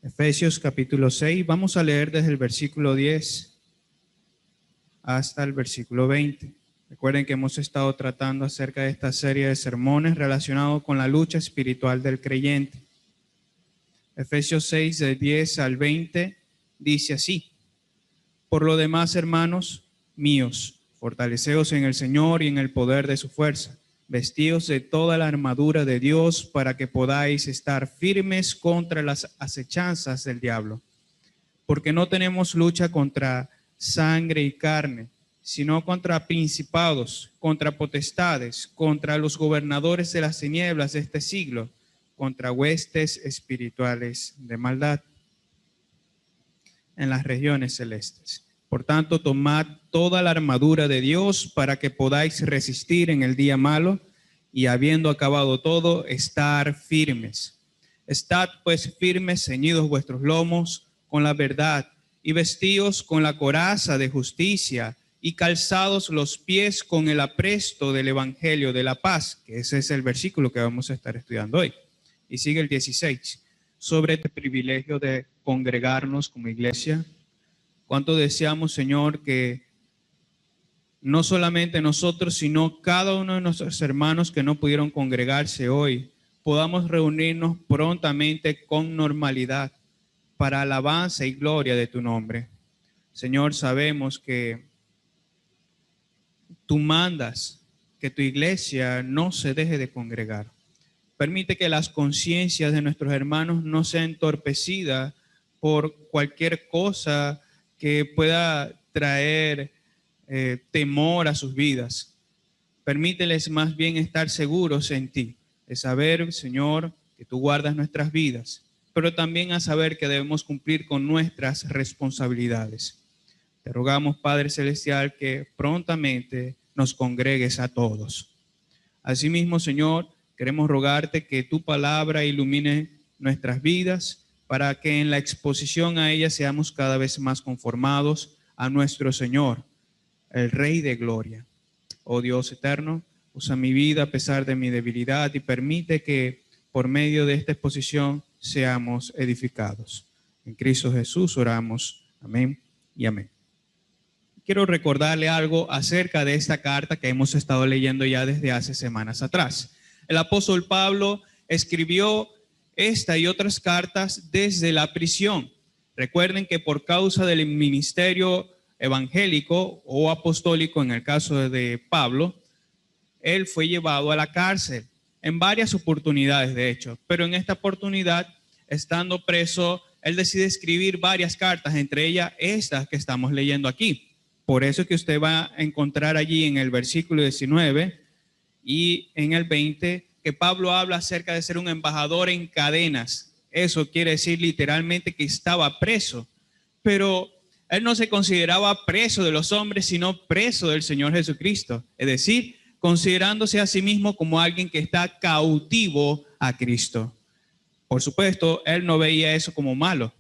Efesios capítulo 6, vamos a leer desde el versículo 10 hasta el versículo 20. Recuerden que hemos estado tratando acerca de esta serie de sermones relacionados con la lucha espiritual del creyente. Efesios 6, de 10 al 20, dice así: Por lo demás, hermanos míos, fortaleceos en el Señor y en el poder de su fuerza. Vestíos de toda la armadura de Dios para que podáis estar firmes contra las acechanzas del diablo. Porque no tenemos lucha contra sangre y carne, sino contra principados, contra potestades, contra los gobernadores de las tinieblas de este siglo, contra huestes espirituales de maldad en las regiones celestes. Por tanto, tomad toda la armadura de Dios para que podáis resistir en el día malo y, habiendo acabado todo, estar firmes. Estad pues firmes, ceñidos vuestros lomos con la verdad y vestíos con la coraza de justicia y calzados los pies con el apresto del evangelio de la paz, que ese es el versículo que vamos a estar estudiando hoy. Y sigue el 16, sobre este privilegio de congregarnos como iglesia. ¿Cuánto deseamos, Señor, que no solamente nosotros, sino cada uno de nuestros hermanos que no pudieron congregarse hoy, podamos reunirnos prontamente con normalidad para alabanza y gloria de tu nombre? Señor, sabemos que tú mandas que tu iglesia no se deje de congregar. Permite que las conciencias de nuestros hermanos no sean entorpecidas por cualquier cosa que pueda traer temor a sus vidas. Permíteles más bien estar seguros en ti, de saber, Señor, que tú guardas nuestras vidas, pero también a saber que debemos cumplir con nuestras responsabilidades. Te rogamos, Padre Celestial, que prontamente nos congregues a todos. Asimismo, Señor, queremos rogarte que tu palabra ilumine nuestras vidas para que en la exposición a ella seamos cada vez más conformados a nuestro Señor, el Rey de Gloria. Oh Dios eterno, usa mi vida a pesar de mi debilidad y permite que por medio de esta exposición seamos edificados. En Cristo Jesús oramos. Amén y amén. Quiero recordarle algo acerca de esta carta que hemos estado leyendo ya desde hace semanas atrás. El apóstol Pablo escribió esta y otras cartas desde la prisión. Recuerden que por causa del ministerio evangélico o apostólico, en el caso de Pablo, él fue llevado a la cárcel en varias oportunidades, de hecho. Pero en esta oportunidad, estando preso, él decide escribir varias cartas, entre ellas estas que estamos leyendo aquí. Por eso es que usted va a encontrar allí en el versículo 19 y en el 20 que Pablo habla acerca de ser un embajador en cadenas. Eso quiere decir literalmente que estaba preso, pero él no se consideraba preso de los hombres, sino preso del Señor Jesucristo. Es decir, considerándose a sí mismo como alguien que está cautivo a Cristo. Por supuesto, él no veía eso como malo,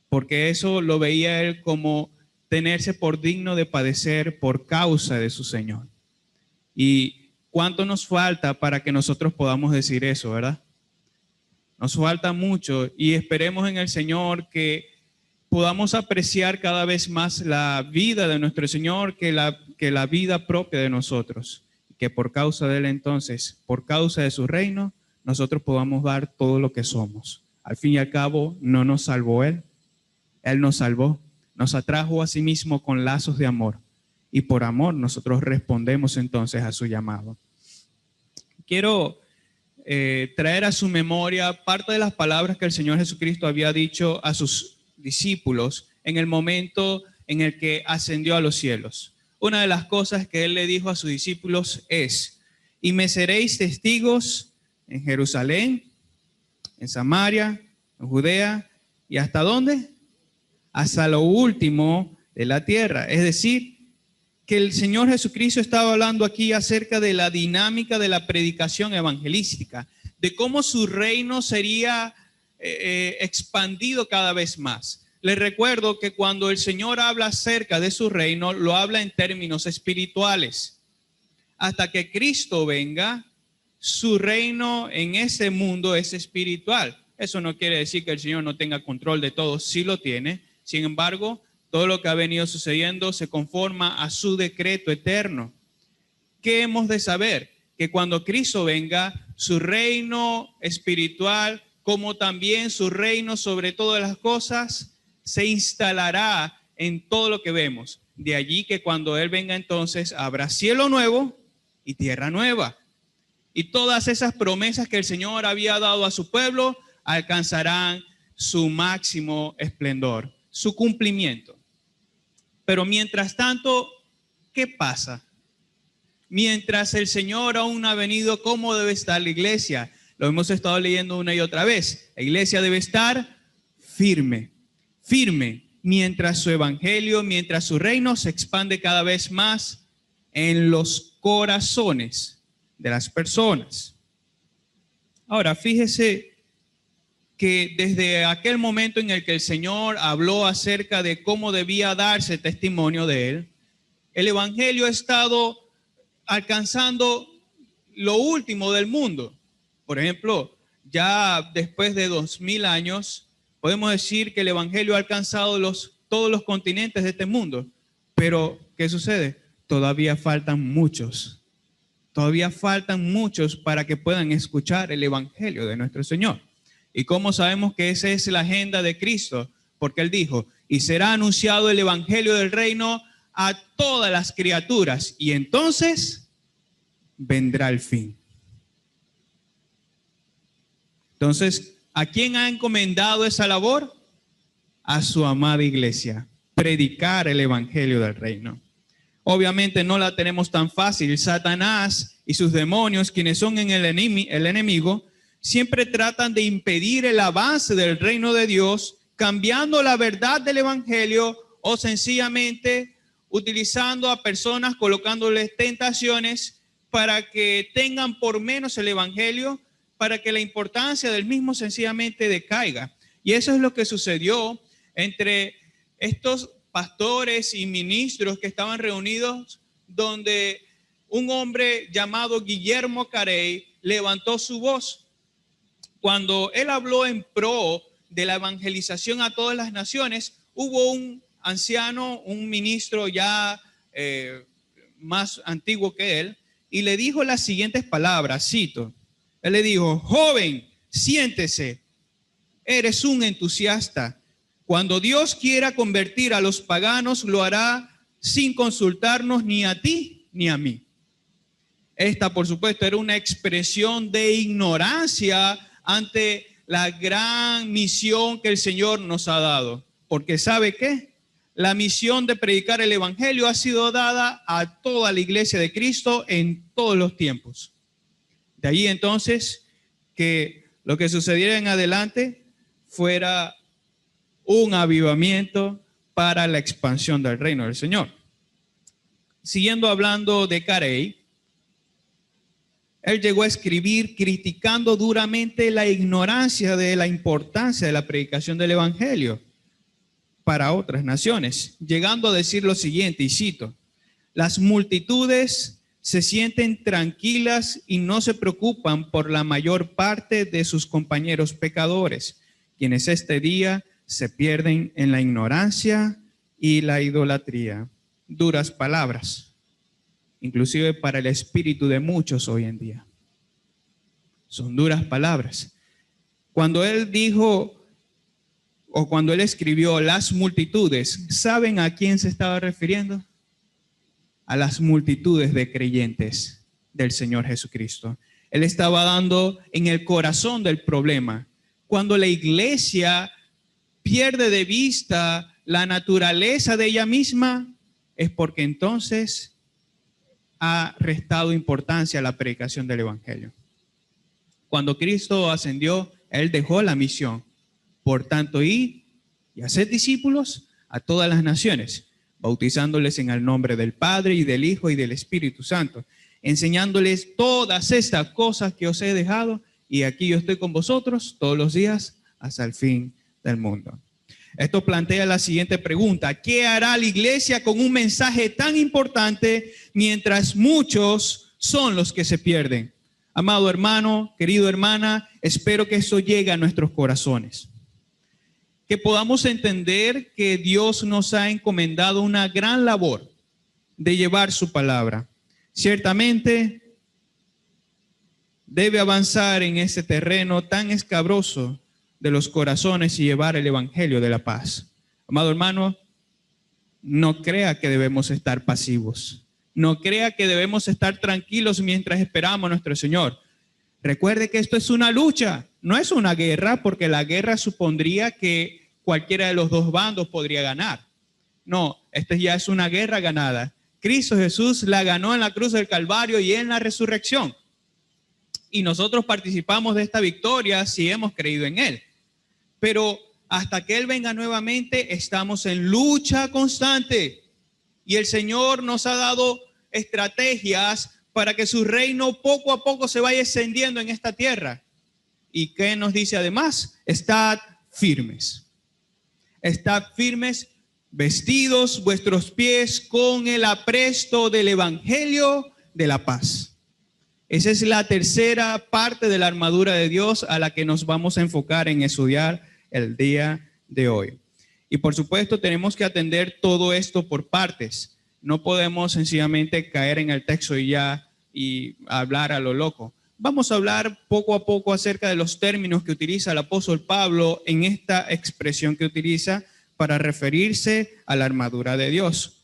porque eso lo veía él como tenerse por digno de padecer por causa de su Señor. Y ¿cuánto nos falta para que nosotros podamos decir eso, verdad? Nos falta mucho y esperemos en el Señor que podamos apreciar cada vez más la vida de nuestro Señor que la vida propia de nosotros. Que por causa de Él entonces, por causa de su reino, nosotros podamos dar todo lo que somos. Al fin y al cabo, no nos salvó Él, Él nos salvó, nos atrajo a sí mismo con lazos de amor. Y por amor nosotros respondemos entonces a su llamado. Quiero traer a su memoria parte de las palabras que el Señor Jesucristo había dicho a sus discípulos en el momento en el que ascendió a los cielos. Una de las cosas que Él le dijo a sus discípulos es: y me seréis testigos en Jerusalén, en Samaria, en Judea, ¿y hasta dónde? Hasta lo último de la tierra. Es decir, que el Señor Jesucristo estaba hablando aquí acerca de la dinámica de la predicación evangelística, de cómo su reino sería expandido cada vez más. Les recuerdo que cuando el Señor habla acerca de su reino, lo habla en términos espirituales. Hasta que Cristo venga, su reino en ese mundo es espiritual. Eso no quiere decir que el Señor no tenga control de todo, sí lo tiene. Sin embargo, todo lo que ha venido sucediendo se conforma a su decreto eterno. ¿Qué hemos de saber? Que cuando Cristo venga, su reino espiritual, como también su reino sobre todas las cosas, se instalará en todo lo que vemos. De allí que cuando Él venga entonces, habrá cielo nuevo y tierra nueva. Y todas esas promesas que el Señor había dado a su pueblo alcanzarán su máximo esplendor, su cumplimiento. Pero mientras tanto, ¿qué pasa? Mientras el Señor aún no ha venido, ¿cómo debe estar la iglesia? Lo hemos estado leyendo una y otra vez. La iglesia debe estar firme, firme, mientras su evangelio, mientras su reino se expande cada vez más en los corazones de las personas. Ahora, fíjese que desde aquel momento en el que el Señor habló acerca de cómo debía darse testimonio de Él, el evangelio ha estado alcanzando lo último del mundo. Por ejemplo, ya después de 2000 años, podemos decir que el evangelio ha alcanzado todos los continentes de este mundo. Pero, ¿qué sucede? Todavía faltan muchos. Todavía faltan muchos para que puedan escuchar el evangelio de nuestro Señor. ¿Y cómo sabemos que esa es la agenda de Cristo? Porque Él dijo, y será anunciado el evangelio del reino a todas las criaturas, y entonces vendrá el fin. Entonces, ¿a quién ha encomendado esa labor? A su amada iglesia, predicar el evangelio del reino. Obviamente no la tenemos tan fácil. Satanás y sus demonios, quienes son el enemigo, siempre tratan de impedir el avance del reino de Dios, cambiando la verdad del evangelio o sencillamente utilizando a personas, colocándoles tentaciones para que tengan por menos el evangelio, para que la importancia del mismo sencillamente decaiga. Y eso es lo que sucedió entre estos pastores y ministros que estaban reunidos, donde un hombre llamado Guillermo Carey levantó su voz. Cuando él habló en pro de la evangelización a todas las naciones, hubo un anciano, un ministro ya más antiguo que él, y le dijo las siguientes palabras, cito, él le dijo, joven, siéntese, eres un entusiasta. Cuando Dios quiera convertir a los paganos, lo hará sin consultarnos ni a ti ni a mí. Esta, por supuesto, era una expresión de ignorancia ante la gran misión que el Señor nos ha dado. Porque ¿sabe qué? La misión de predicar el evangelio ha sido dada a toda la iglesia de Cristo en todos los tiempos. De ahí entonces que lo que sucediera en adelante fuera un avivamiento para la expansión del reino del Señor. Siguiendo hablando de Carey, él llegó a escribir criticando duramente la ignorancia de la importancia de la predicación del evangelio para otras naciones, llegando a decir lo siguiente, y cito, las multitudes se sienten tranquilas y no se preocupan por la mayor parte de sus compañeros pecadores, quienes este día se pierden en la ignorancia y la idolatría. Duras palabras, inclusive para el espíritu de muchos hoy en día. Son duras palabras. Cuando él dijo, o cuando él escribió las multitudes, ¿saben a quién se estaba refiriendo? A las multitudes de creyentes del Señor Jesucristo. Él estaba dando en el corazón del problema. Cuando la iglesia pierde de vista la naturaleza de ella misma, es porque entonces ha restado importancia a la predicación del evangelio. Cuando Cristo ascendió, Él dejó la misión. Por tanto, ir y hacer discípulos a todas las naciones, bautizándoles en el nombre del Padre y del Hijo y del Espíritu Santo, enseñándoles todas estas cosas que os he dejado, y aquí yo estoy con vosotros todos los días hasta el fin del mundo. Esto plantea la siguiente pregunta: ¿qué hará la iglesia con un mensaje tan importante mientras muchos son los que se pierden? Amado hermano, querido hermana, espero que esto llegue a nuestros corazones. Que podamos entender que Dios nos ha encomendado una gran labor de llevar su palabra. Ciertamente debe avanzar en ese terreno tan escabroso de los corazones y llevar el evangelio de la paz. Amado hermano, no crea que debemos estar pasivos. No crea que debemos estar tranquilos mientras esperamos a nuestro Señor. Recuerde que esto es una lucha, no es una guerra, porque la guerra supondría que cualquiera de los dos bandos podría ganar. No, esta ya es una guerra ganada. Cristo Jesús la ganó en la cruz del Calvario y en la resurrección. Y nosotros participamos de esta victoria si hemos creído en Él. Pero hasta que Él venga nuevamente, estamos en lucha constante. Y el Señor nos ha dado estrategias para que su reino poco a poco se vaya extendiendo en esta tierra. ¿Y qué nos dice además? Estad firmes. Estad firmes, vestidos vuestros pies con el apresto del evangelio de la paz. Esa es la tercera parte de la armadura de Dios a la que nos vamos a enfocar en estudiar el día de hoy. Y por supuesto tenemos que atender todo esto por partes. No podemos sencillamente caer en el texto y hablar a lo loco. Vamos a hablar poco a poco acerca de los términos que utiliza el apóstol Pablo en esta expresión que utiliza para referirse a la armadura de Dios.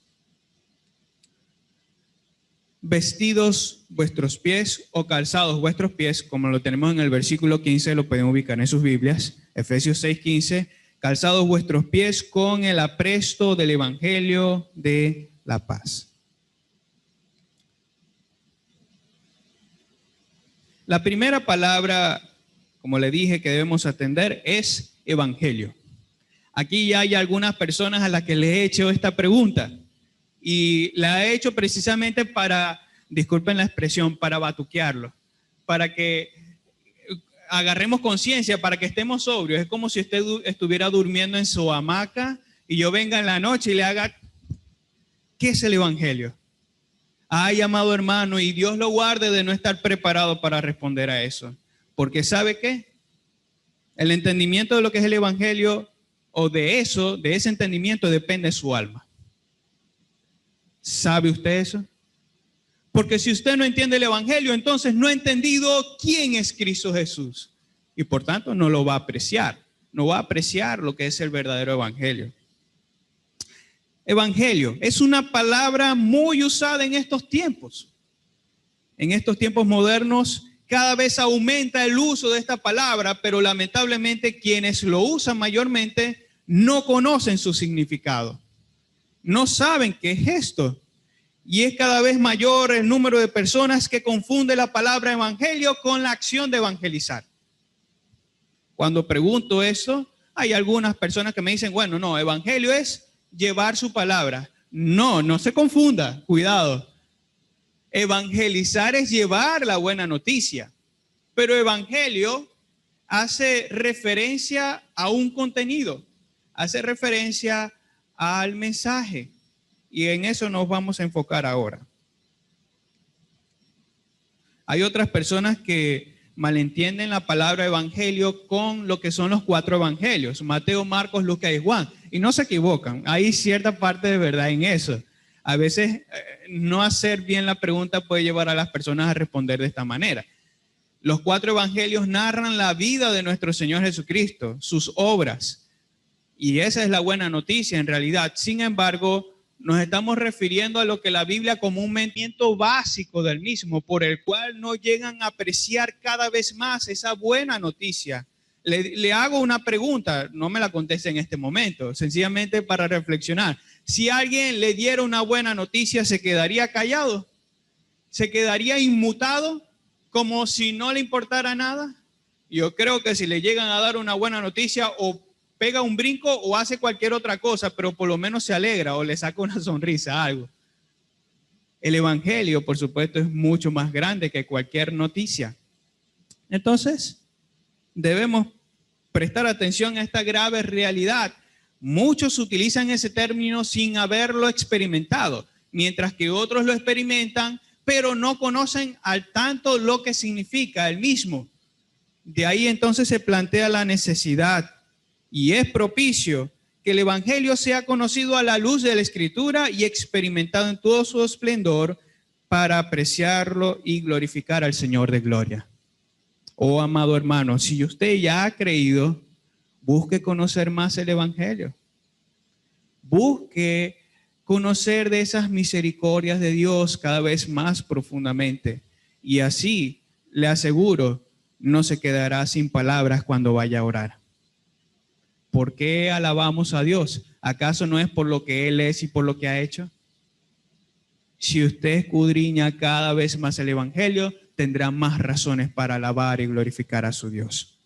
Vestidos vuestros pies o calzados vuestros pies, como lo tenemos en el versículo 15, lo pueden ubicar en sus Biblias, Efesios 6:15, calzados vuestros pies con el apresto del evangelio de la paz. La primera palabra, como le dije, que debemos atender es evangelio. Aquí ya hay algunas personas a las que les he hecho esta pregunta y la he hecho precisamente para, disculpen la expresión, para batuquearlo, para que agarremos conciencia, para que estemos sobrios. Es como si usted estuviera durmiendo en su hamaca y yo venga en la noche y le haga, ¿qué es el evangelio? Ay, amado hermano, y Dios lo guarde de no estar preparado para responder a eso. Porque ¿sabe qué? El entendimiento de lo que es el evangelio o de eso, de ese entendimiento depende de su alma. ¿Sabe usted eso? Porque si usted no entiende el evangelio, entonces no ha entendido quién es Cristo Jesús. Y por tanto no lo va a apreciar. No va a apreciar lo que es el verdadero evangelio. Evangelio es una palabra muy usada en estos tiempos. En estos tiempos modernos cada vez aumenta el uso de esta palabra, pero lamentablemente quienes lo usan mayormente no conocen su significado. No saben qué es esto. Y es cada vez mayor el número de personas que confunde la palabra evangelio con la acción de evangelizar. Cuando pregunto eso, hay algunas personas que me dicen, bueno, no, evangelio es llevar su palabra. No, no se confunda, cuidado. Evangelizar es llevar la buena noticia, pero evangelio hace referencia a un contenido, hace referencia al mensaje, y en eso nos vamos a enfocar ahora. Hay otras personas que malentienden la palabra evangelio con lo que son los 4 evangelios, Mateo, Marcos, Lucas y Juan, y no se equivocan. Hay cierta parte de verdad en eso. A veces no hacer bien la pregunta puede llevar a las personas a responder de esta manera. Los 4 evangelios narran la vida de nuestro Señor Jesucristo, sus obras, y esa es la buena noticia en realidad. Sin embargo, nos estamos refiriendo a lo que la Biblia comúnmente básico del mismo, por el cual no llegan a apreciar cada vez más esa buena noticia. Le hago una pregunta, no me la conteste en este momento, sencillamente para reflexionar. Si alguien le diera una buena noticia, ¿se quedaría callado? ¿Se quedaría inmutado como si no le importara nada? Yo creo que si le llegan a dar una buena noticia, o pega un brinco o hace cualquier otra cosa, pero por lo menos se alegra o le saca una sonrisa, algo. El evangelio, por supuesto, es mucho más grande que cualquier noticia. Entonces, debemos prestar atención a esta grave realidad. Muchos utilizan ese término sin haberlo experimentado, mientras que otros lo experimentan pero no conocen al tanto lo que significa el mismo. De ahí entonces se plantea la necesidad y es propicio que el Evangelio sea conocido a la luz de la Escritura y experimentado en todo su esplendor para apreciarlo y glorificar al Señor de gloria. Oh, amado hermano, si usted ya ha creído, busque conocer más el Evangelio. Busque conocer de esas misericordias de Dios cada vez más profundamente. Y así, le aseguro, no se quedará sin palabras cuando vaya a orar. ¿Por qué alabamos a Dios? ¿Acaso no es por lo que Él es y por lo que ha hecho? Si usted escudriña cada vez más el Evangelio, tendrá más razones para alabar y glorificar a su Dios.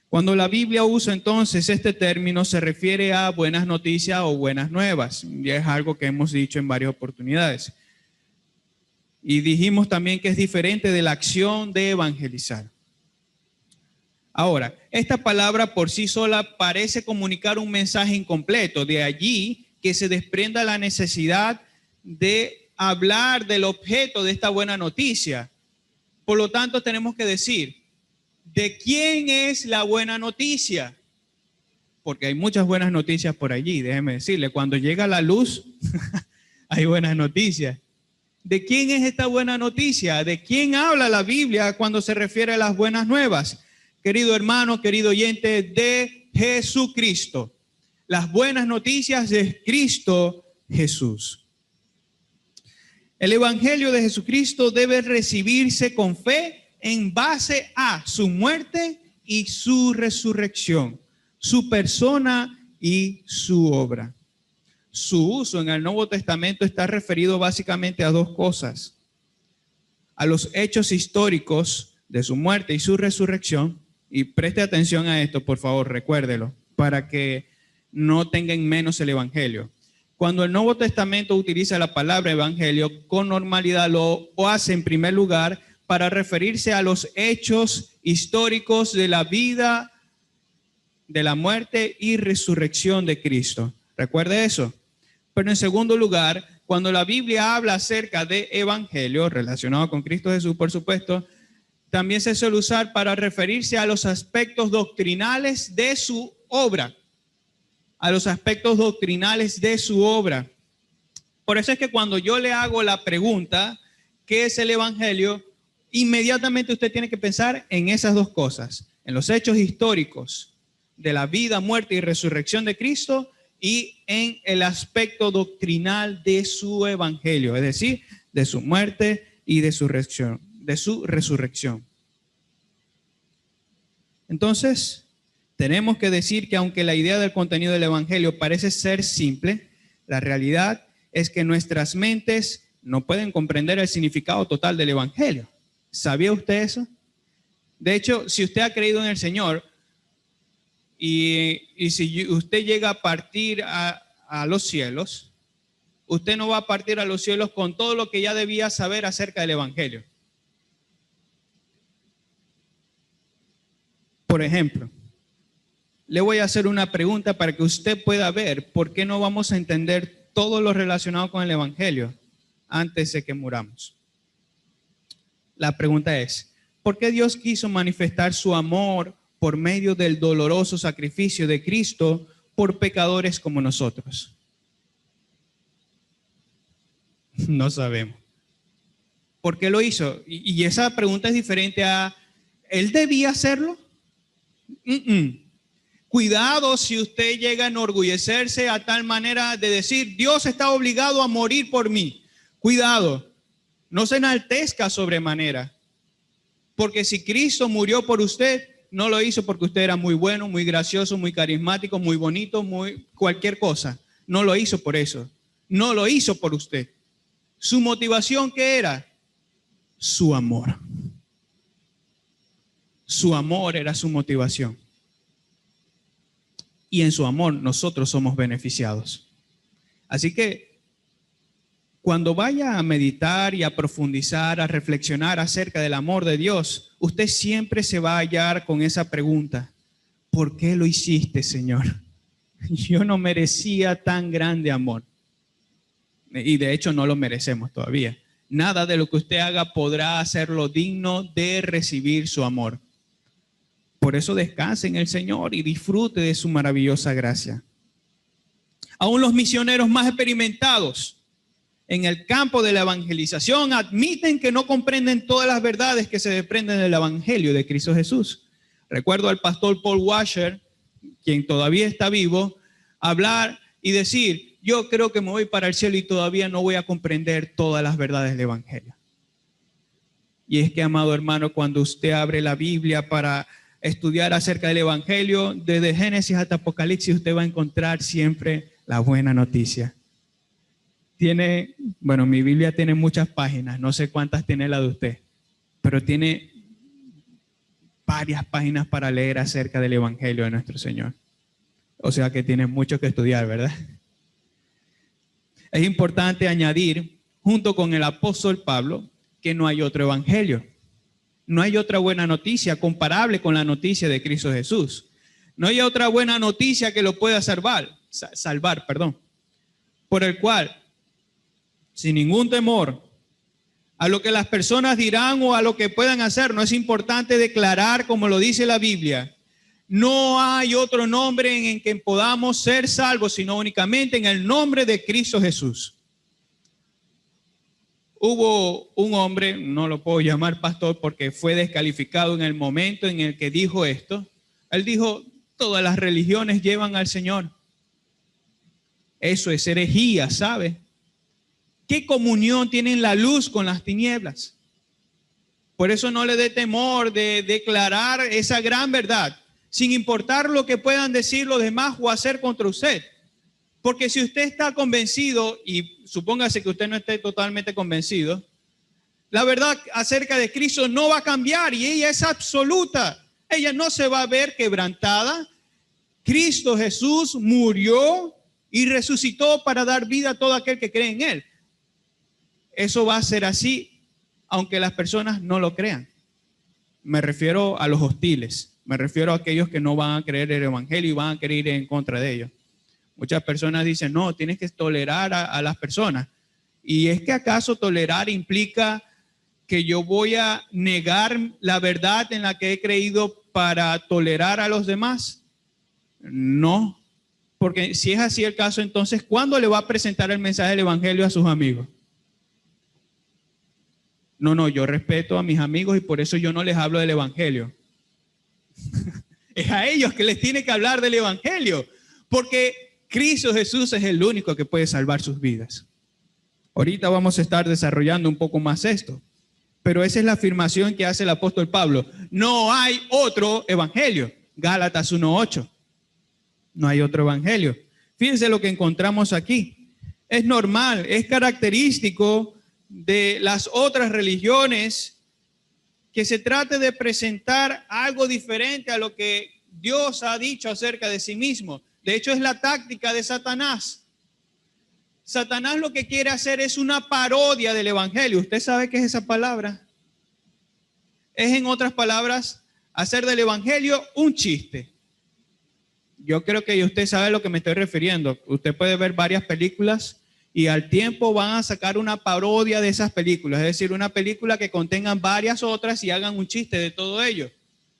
Cuando la Biblia usa entonces este término, se refiere a buenas noticias o buenas nuevas. Y es algo que hemos dicho en varias oportunidades. Y dijimos también que es diferente de la acción de evangelizar. Ahora, esta palabra por sí sola parece comunicar un mensaje incompleto. De allí que se desprenda la necesidad de hablar del objeto de esta buena noticia. Por lo tanto, tenemos que decir, ¿de quién es la buena noticia? Porque hay muchas buenas noticias por allí, déjeme decirle. Cuando llega la luz, hay buenas noticias. ¿De quién es esta buena noticia? ¿De quién habla la Biblia cuando se refiere a las buenas nuevas? Querido hermano, querido oyente, de Jesucristo. Las buenas noticias de Cristo Jesús. El Evangelio de Jesucristo debe recibirse con fe en base a su muerte y su resurrección, su persona y su obra. Su uso en el Nuevo Testamento está referido básicamente a dos cosas: a los hechos históricos de su muerte y su resurrección. Y preste atención a esto, por favor, recuérdelo, para que no tengan menos el Evangelio. Cuando el Nuevo Testamento utiliza la palabra evangelio, con normalidad lo hace en primer lugar para referirse a los hechos históricos de la vida, de la muerte y resurrección de Cristo. ¿Recuerde eso? Pero en segundo lugar, cuando la Biblia habla acerca de evangelio, relacionado con Cristo Jesús, por supuesto, también se suele usar para referirse a los aspectos doctrinales de su obra. A los aspectos doctrinales de su obra. Por eso es que cuando yo le hago la pregunta, ¿qué es el evangelio? Inmediatamente usted tiene que pensar en esas dos cosas, en los hechos históricos de la vida, muerte y resurrección de Cristo y en el aspecto doctrinal de su evangelio, es decir, de su muerte y de su resurrección. Entonces, tenemos que decir que aunque la idea del contenido del evangelio parece ser simple, la realidad es que nuestras mentes no pueden comprender el significado total del evangelio. ¿Sabía usted eso? De hecho, si usted ha creído en el Señor y si usted llega a partir a los cielos, usted no va a partir a los cielos con todo lo que ya debía saber acerca del evangelio. Por ejemplo, le voy a hacer una pregunta para que usted pueda ver por qué no vamos a entender todo lo relacionado con el evangelio antes de que muramos. La pregunta es, ¿por qué Dios quiso manifestar su amor por medio del doloroso sacrificio de Cristo por pecadores como nosotros? No sabemos. ¿Por qué lo hizo? Y esa pregunta es diferente a, ¿él debía hacerlo? Cuidado si usted llega a enorgullecerse a tal manera de decir, Dios está obligado a morir por mí. Cuidado, no se enaltezca sobremanera. Porque si Cristo murió por usted, no lo hizo porque usted era muy bueno, muy gracioso, muy carismático, muy bonito, muy cualquier cosa. No lo hizo por eso. No lo hizo por usted. ¿Su motivación qué era? Su amor. Su amor era su motivación. Y en su amor nosotros somos beneficiados. Así que cuando vaya a meditar y a profundizar, a reflexionar acerca del amor de Dios, usted siempre se va a hallar con esa pregunta: ¿por qué lo hiciste, Señor? Yo no merecía tan grande amor. Y de hecho no lo merecemos todavía. nada de lo que usted haga podrá hacerlo digno de recibir su amor. Por eso descanse en el Señor y disfrute de su maravillosa gracia. Aún los misioneros más experimentados en el campo de la evangelización admiten que no comprenden todas las verdades que se desprenden del evangelio de Cristo Jesús. Recuerdo al pastor Paul Washer, quien todavía está vivo, hablar y decir: yo creo que me voy para el cielo y todavía no voy a comprender todas las verdades del evangelio. Y es que, amado hermano, cuando usted abre la Biblia para estudiar acerca del evangelio, desde Génesis hasta Apocalipsis, usted va a encontrar siempre la buena noticia. Mi Biblia tiene muchas páginas, no sé cuántas tiene la de usted, pero tiene varias páginas para leer acerca del evangelio de nuestro Señor. O sea que tiene mucho que estudiar, ¿verdad? Es importante añadir, junto con el apóstol Pablo, que no hay otro evangelio. No hay otra buena noticia comparable con la noticia de Cristo Jesús. No hay otra buena noticia que lo pueda salvar, por el cual, sin ningún temor a lo que las personas dirán o a lo que puedan hacer, no es importante declarar, como lo dice la Biblia: no hay otro nombre en que podamos ser salvos, sino únicamente en el nombre de Cristo Jesús. Hubo un hombre, no lo puedo llamar pastor porque fue descalificado en el momento en el que dijo esto. Él dijo: todas las religiones llevan al Señor. Eso es herejía, ¿sabe? ¿Qué comunión tienen la luz con las tinieblas? Por eso no le dé temor de declarar esa gran verdad, sin importar lo que puedan decir los demás o hacer contra usted. Porque si usted está convencido, y supóngase que usted no esté totalmente convencido, la verdad acerca de Cristo no va a cambiar y ella es absoluta. Ella no se va a ver quebrantada. Cristo Jesús murió y resucitó para dar vida a todo aquel que cree en Él. Eso va a ser así, aunque las personas no lo crean. Me refiero a los hostiles, me refiero a aquellos que no van a creer el evangelio y van a querer ir en contra de ellos. Muchas personas dicen: no, tienes que tolerar a las personas. ¿Y es que acaso tolerar implica que yo voy a negar la verdad en la que he creído para tolerar a los demás? No, porque si es así el caso, entonces ¿cuándo le va a presentar el mensaje del evangelio a sus amigos? No, yo respeto a mis amigos y por eso yo no les hablo del evangelio. Es a ellos que les tiene que hablar del evangelio, porque Cristo Jesús es el único que puede salvar sus vidas. Ahorita vamos a estar desarrollando un poco más esto, pero esa es la afirmación que hace el apóstol Pablo. No hay otro evangelio. Gálatas 1:8. No hay otro evangelio. Fíjense lo que encontramos aquí. Es normal, es característico de las otras religiones que se trate de presentar algo diferente a lo que Dios ha dicho acerca de sí mismo. De hecho, es la táctica de Satanás. Satanás lo que quiere hacer es una parodia del evangelio. ¿Usted sabe qué es esa palabra? Es, en otras palabras, hacer del evangelio un chiste. Yo creo que usted sabe a lo que me estoy refiriendo. Usted puede ver varias películas y al tiempo van a sacar una parodia de esas películas, es decir, una película que contengan varias otras y hagan un chiste de todo ello.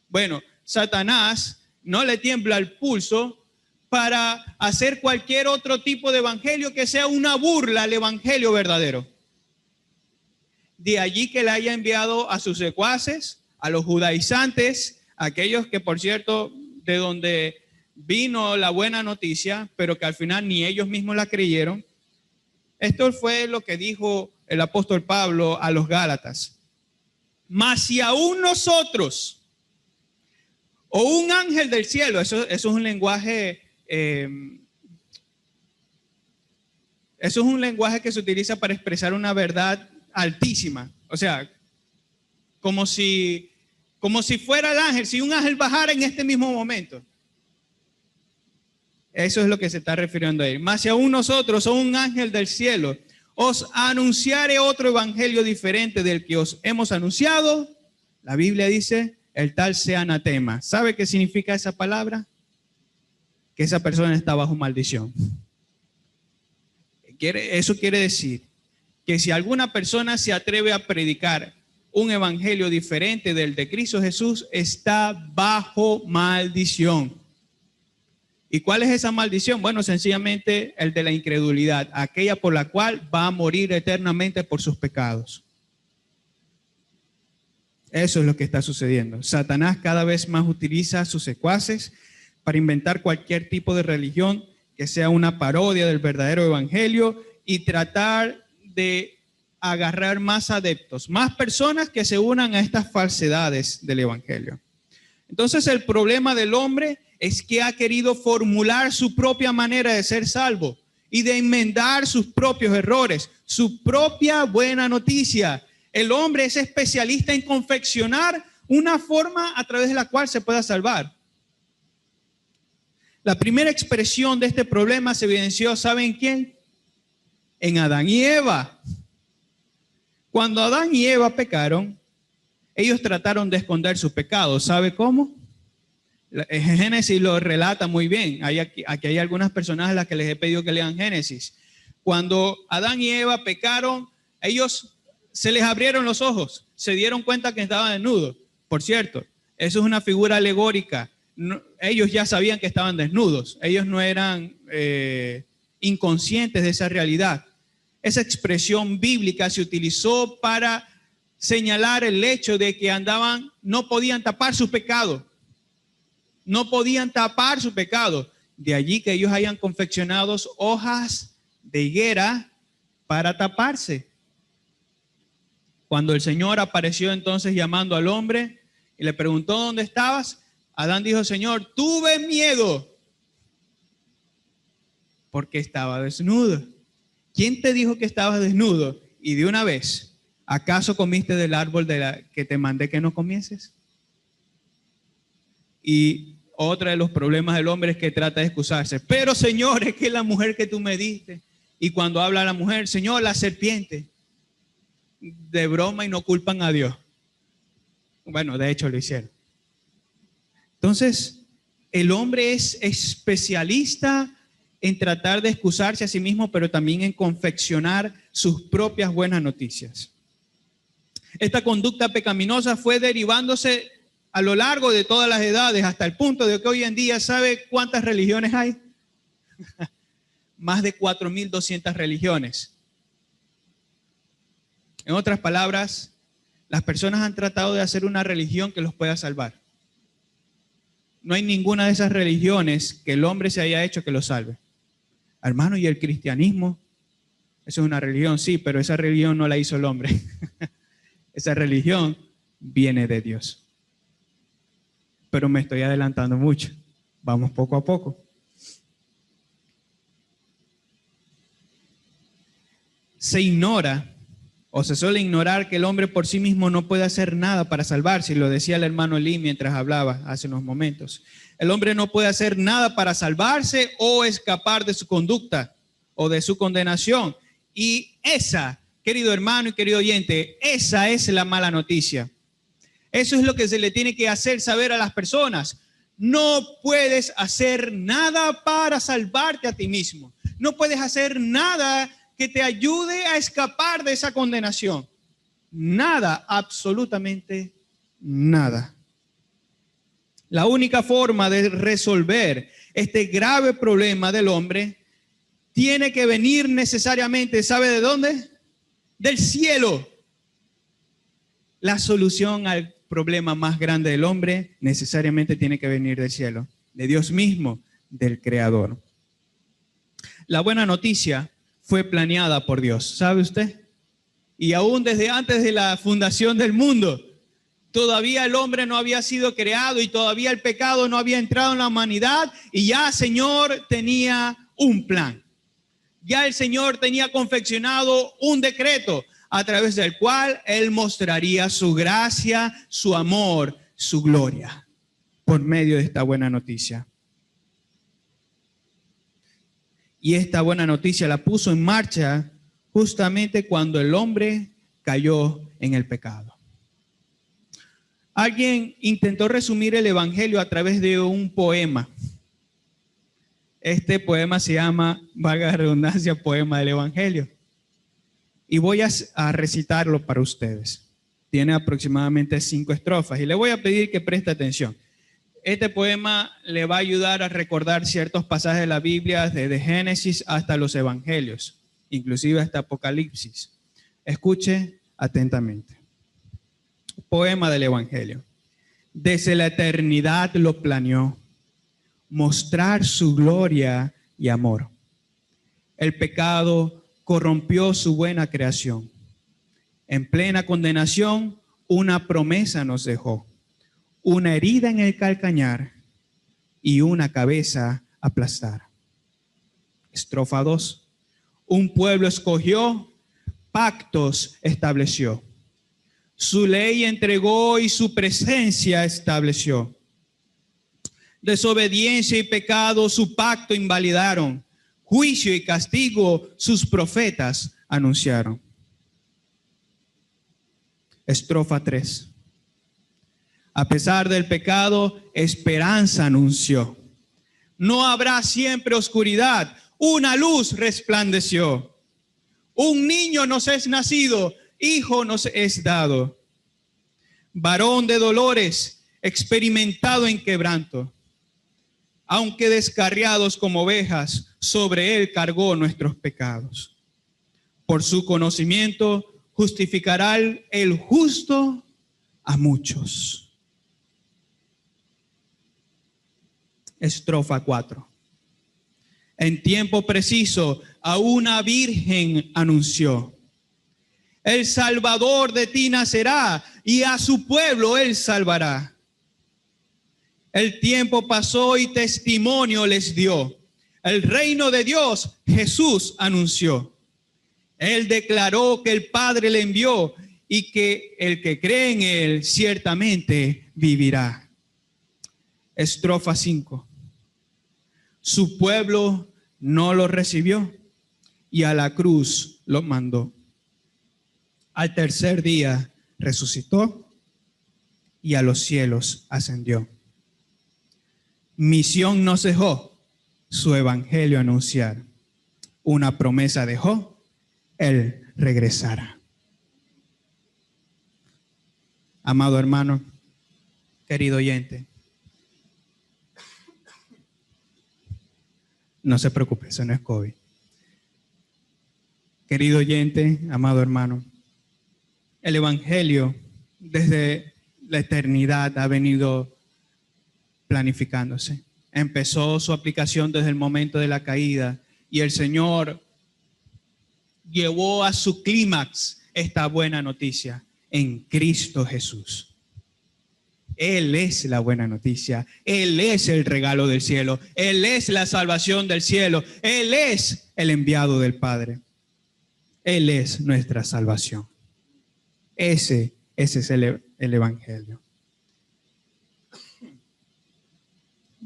Bueno, Satanás no le tiembla el pulso para hacer cualquier otro tipo de evangelio que sea una burla al evangelio verdadero. De allí que le haya enviado a sus secuaces, a los judaizantes, aquellos que, por cierto, de donde vino la buena noticia, pero que al final ni ellos mismos la creyeron. Esto fue lo que dijo el apóstol Pablo a los Gálatas. Mas si aún nosotros, o un ángel del cielo, eso es un lenguaje, eso es un lenguaje que se utiliza para expresar una verdad altísima. O sea, como si fuera el ángel, si un ángel bajara en este mismo momento. Eso es lo que se está refiriendo a él. Mas si aún nosotros, o un ángel del cielo, os anunciare otro evangelio diferente del que os hemos anunciado, la Biblia dice, el tal sea anatema. ¿Sabe qué significa esa palabra? Que esa persona está bajo maldición. Eso quiere decir que si alguna persona se atreve a predicar un evangelio diferente del de Cristo Jesús, está bajo maldición. ¿Y cuál es esa maldición? Bueno, sencillamente el de la incredulidad, aquella por la cual va a morir eternamente por sus pecados. Eso es lo que está sucediendo. Satanás cada vez más utiliza a sus secuaces para inventar cualquier tipo de religión que sea una parodia del verdadero evangelio y tratar de agarrar más adeptos, más personas que se unan a estas falsedades del evangelio. Entonces el problema del hombre es que ha querido formular su propia manera de ser salvo y de enmendar sus propios errores, su propia buena noticia. El hombre es especialista en confeccionar una forma a través de la cual se pueda salvar. La primera expresión de este problema se evidenció, ¿saben quién? En Adán y Eva. Cuando Adán y Eva pecaron, ellos trataron de esconder su pecado. ¿Sabe cómo? Génesis lo relata muy bien. Aquí hay algunas personas a las que les he pedido que lean Génesis. Cuando Adán y Eva pecaron, ellos se les abrieron los ojos, se dieron cuenta que estaban desnudos. Por cierto, eso es una figura alegórica. No, ellos ya sabían que estaban desnudos. Ellos no eran inconscientes de esa realidad. Esa expresión bíblica se utilizó para señalar el hecho de que no podían tapar su pecado. No podían tapar su pecado. De allí que ellos hayan confeccionado hojas de higuera para taparse. Cuando el Señor apareció entonces llamando al hombre y le preguntó ¿dónde estabas? Adán dijo, Señor, tuve miedo porque estaba desnudo. ¿Quién te dijo que estabas desnudo? Y de una vez, ¿acaso comiste del árbol que te mandé que no comieses? Y otro de los problemas del hombre es que trata de excusarse. Pero Señor, es que la mujer que tú me diste. Y cuando habla la mujer, Señor, la serpiente. De broma y no culpan a Dios. Bueno, de hecho lo hicieron. Entonces, el hombre es especialista en tratar de excusarse a sí mismo, pero también en confeccionar sus propias buenas noticias. Esta conducta pecaminosa fue derivándose a lo largo de todas las edades, hasta el punto de que hoy en día, ¿sabe cuántas religiones hay? Más de 4.200 religiones. En otras palabras, las personas han tratado de hacer una religión que los pueda salvar. No hay ninguna de esas religiones que el hombre se haya hecho que lo salve. Hermano, ¿y el cristianismo? Eso es una religión, sí, pero esa religión no la hizo el hombre. Esa religión viene de Dios. Pero me estoy adelantando mucho. Vamos poco a poco. Se ignora o se suele ignorar que el hombre por sí mismo no puede hacer nada para salvarse, y lo decía el hermano Lee mientras hablaba hace unos momentos. El hombre no puede hacer nada para salvarse o escapar de su conducta o de su condenación. Y esa, querido hermano y querido oyente, esa es la mala noticia. Eso es lo que se le tiene que hacer saber a las personas. No puedes hacer nada para salvarte a ti mismo. No puedes hacer nada que te ayude a escapar de esa condenación. Nada, absolutamente nada. La única forma de resolver este grave problema del hombre tiene que venir necesariamente, ¿sabe de dónde? Del cielo. La solución al problema más grande del hombre necesariamente tiene que venir del cielo, de Dios mismo, del Creador. La buena noticia fue planeada por Dios, ¿sabe usted? Y aún desde antes de la fundación del mundo, todavía el hombre no había sido creado y todavía el pecado no había entrado en la humanidad, y ya el Señor tenía un plan. Ya el Señor tenía confeccionado un decreto a través del cual Él mostraría su gracia, su amor, su gloria, por medio de esta buena noticia. Y esta buena noticia la puso en marcha justamente cuando el hombre cayó en el pecado. Alguien intentó resumir el evangelio a través de un poema. Este poema se llama, valga la redundancia, poema del evangelio. y voy a recitarlo para ustedes. Tiene aproximadamente 5 estrofas y le voy a pedir que preste atención. Este poema le va a ayudar a recordar ciertos pasajes de la Biblia, desde Génesis hasta los Evangelios, inclusive hasta Apocalipsis. Escuche atentamente. Poema del Evangelio. Desde la eternidad lo planeó, mostrar su gloria y amor. El pecado corrompió su buena creación. En plena condenación, una promesa nos dejó: una herida en el calcañar y una cabeza aplastar. Estrofa 2. Un pueblo escogió, pactos estableció. Su ley entregó y su presencia estableció. Desobediencia y pecado su pacto invalidaron. Juicio y castigo sus profetas anunciaron. Estrofa 3. A pesar del pecado, esperanza anunció. No habrá siempre oscuridad, una luz resplandeció. Un niño nos es nacido, hijo nos es dado. Varón de dolores, experimentado en quebranto. Aunque descarriados como ovejas, sobre él cargó nuestros pecados. Por su conocimiento justificará el justo a muchos. Estrofa 4. En tiempo preciso a una virgen anunció: el Salvador de ti nacerá y a su pueblo él salvará. El tiempo pasó y testimonio les dio. El reino de Dios Jesús anunció. Él declaró que el Padre le envió y que el que cree en él ciertamente vivirá. Estrofa 5. Su pueblo no lo recibió y a la cruz lo mandó. Al tercer día resucitó y a los cielos ascendió. Misión nos dejó, su evangelio anunciar. Una promesa dejó, él regresará. Amado hermano, querido oyente, no se preocupe, eso no es COVID. Querido oyente, amado hermano, el evangelio desde la eternidad ha venido planificándose. Empezó su aplicación desde el momento de la caída y el Señor llevó a su clímax esta buena noticia en Cristo Jesús. Él es la buena noticia, Él es el regalo del cielo, Él es la salvación del cielo, Él es el enviado del Padre, Él es nuestra salvación. Ese es el evangelio.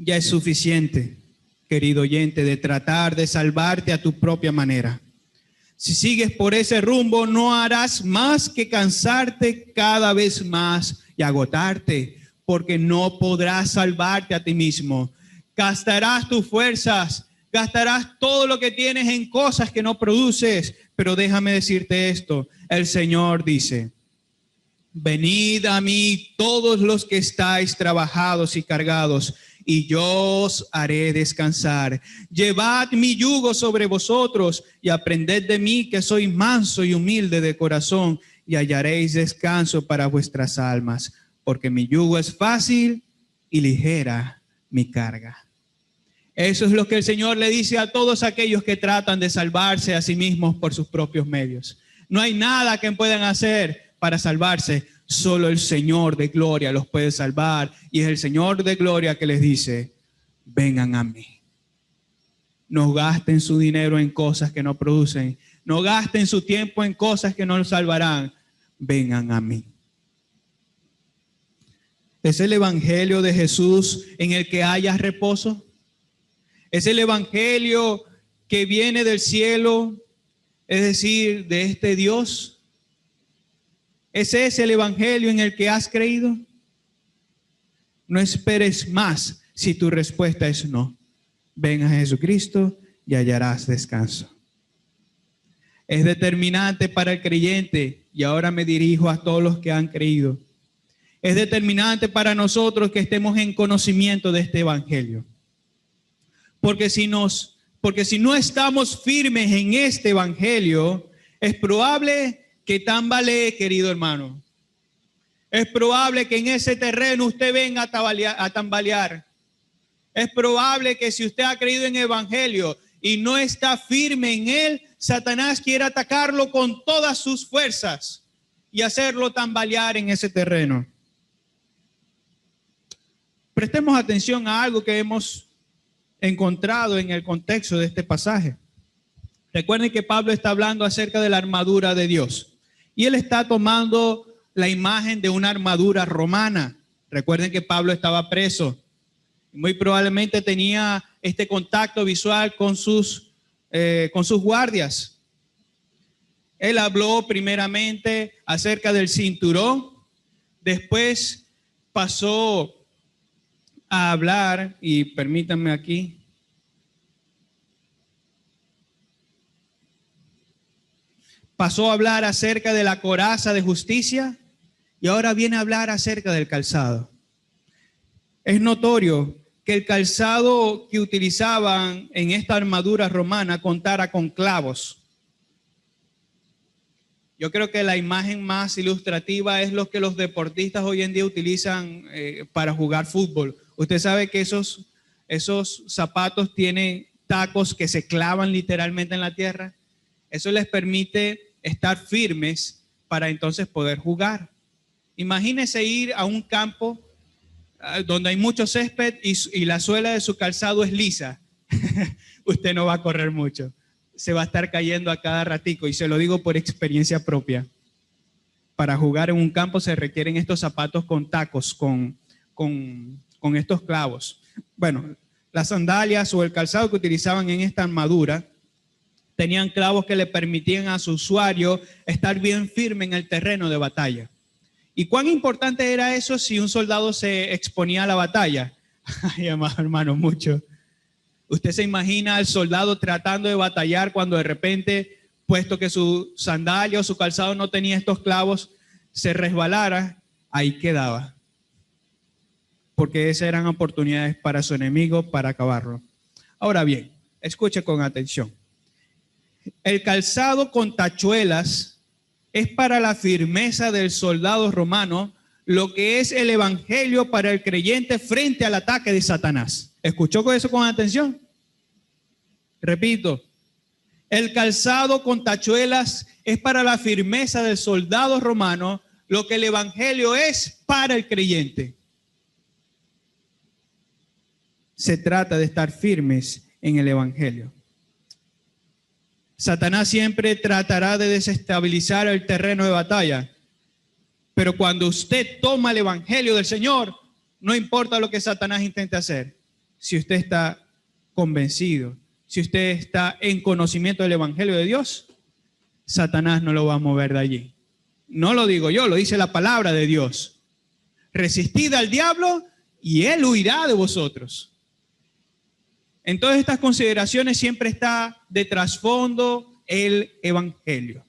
Ya es suficiente, querido oyente, de tratar de salvarte a tu propia manera. Si sigues por ese rumbo, no harás más que cansarte cada vez más y agotarte, porque no podrás salvarte a ti mismo. Gastarás tus fuerzas, gastarás todo lo que tienes en cosas que no produces. Pero déjame decirte esto, el Señor dice: venid a mí todos los que estáis trabajados y cargados, y yo os haré descansar. Llevad mi yugo sobre vosotros y aprended de mí, que soy manso y humilde de corazón, y hallaréis descanso para vuestras almas, porque mi yugo es fácil y ligera mi carga. Eso es lo que el Señor le dice a todos aquellos que tratan de salvarse a sí mismos por sus propios medios. No hay nada que puedan hacer para salvarse. Solo el Señor de gloria los puede salvar, y es el Señor de gloria que les dice: vengan a mí. No gasten su dinero en cosas que no producen, no gasten su tiempo en cosas que no los salvarán. Vengan a mí. ¿Es el evangelio de Jesús en el que hayas reposo? ¿Es el evangelio que viene del cielo, es decir, de este Dios? ¿Ese es el evangelio en el que has creído? No esperes más si tu respuesta es no. Ven a Jesucristo y hallarás descanso. Es determinante para el creyente, y ahora me dirijo a todos los que han creído. Es determinante para nosotros que estemos en conocimiento de este evangelio. Porque si no estamos firmes en este evangelio, es probable que tambalee, querido hermano. Es probable que en ese terreno usted venga a tambalear. Es probable que si usted ha creído en el evangelio y no está firme en él, Satanás quiere atacarlo con todas sus fuerzas y hacerlo tambalear en ese terreno. Prestemos atención a algo que hemos encontrado en el contexto de este pasaje. Recuerden que Pablo está hablando acerca de la armadura de Dios y él está tomando la imagen de una armadura romana. Recuerden que Pablo estaba preso. Muy probablemente tenía este contacto visual con sus guardias. Él habló primeramente acerca del cinturón, después pasó a hablar, y permítanme aquí, pasó a hablar acerca de la coraza de justicia y ahora viene a hablar acerca del calzado. Es notorio que el calzado que utilizaban en esta armadura romana contara con clavos. Yo creo que la imagen más ilustrativa es lo que los deportistas hoy en día utilizan para jugar fútbol. Usted sabe que esos zapatos tienen tacos que se clavan literalmente en la tierra. Eso les permite estar firmes para entonces poder jugar. Imagínese ir a un campo donde hay mucho césped y la suela de su calzado es lisa. Usted no va a correr mucho. Se va a estar cayendo a cada ratico, y se lo digo por experiencia propia. Para jugar en un campo se requieren estos zapatos con tacos, con estos clavos. Bueno, las sandalias o el calzado que utilizaban en esta armadura tenían clavos que le permitían a su usuario estar bien firme en el terreno de batalla. ¿Y cuán importante era eso si un soldado se exponía a la batalla? Ay, hermano, mucho. Usted se imagina al soldado tratando de batallar cuando de repente, puesto que su sandalia o su calzado no tenía estos clavos, se resbalara, ahí quedaba. Porque esas eran oportunidades para su enemigo para acabarlo. Ahora bien, escuche con atención. El calzado con tachuelas es para la firmeza del soldado romano, lo que es el evangelio para el creyente frente al ataque de Satanás. ¿Escuchó eso con atención? Repito, el calzado con tachuelas es para la firmeza del soldado romano, lo que el evangelio es para el creyente. Se trata de estar firmes en el evangelio. Satanás siempre tratará de desestabilizar el terreno de batalla, pero cuando usted toma el evangelio del Señor, no importa lo que Satanás intente hacer, si usted está convencido, si usted está en conocimiento del evangelio de Dios, Satanás no lo va a mover de allí. No lo digo yo, lo dice la palabra de Dios. Resistid al diablo y él huirá de vosotros. En todas estas consideraciones siempre está de trasfondo el evangelio.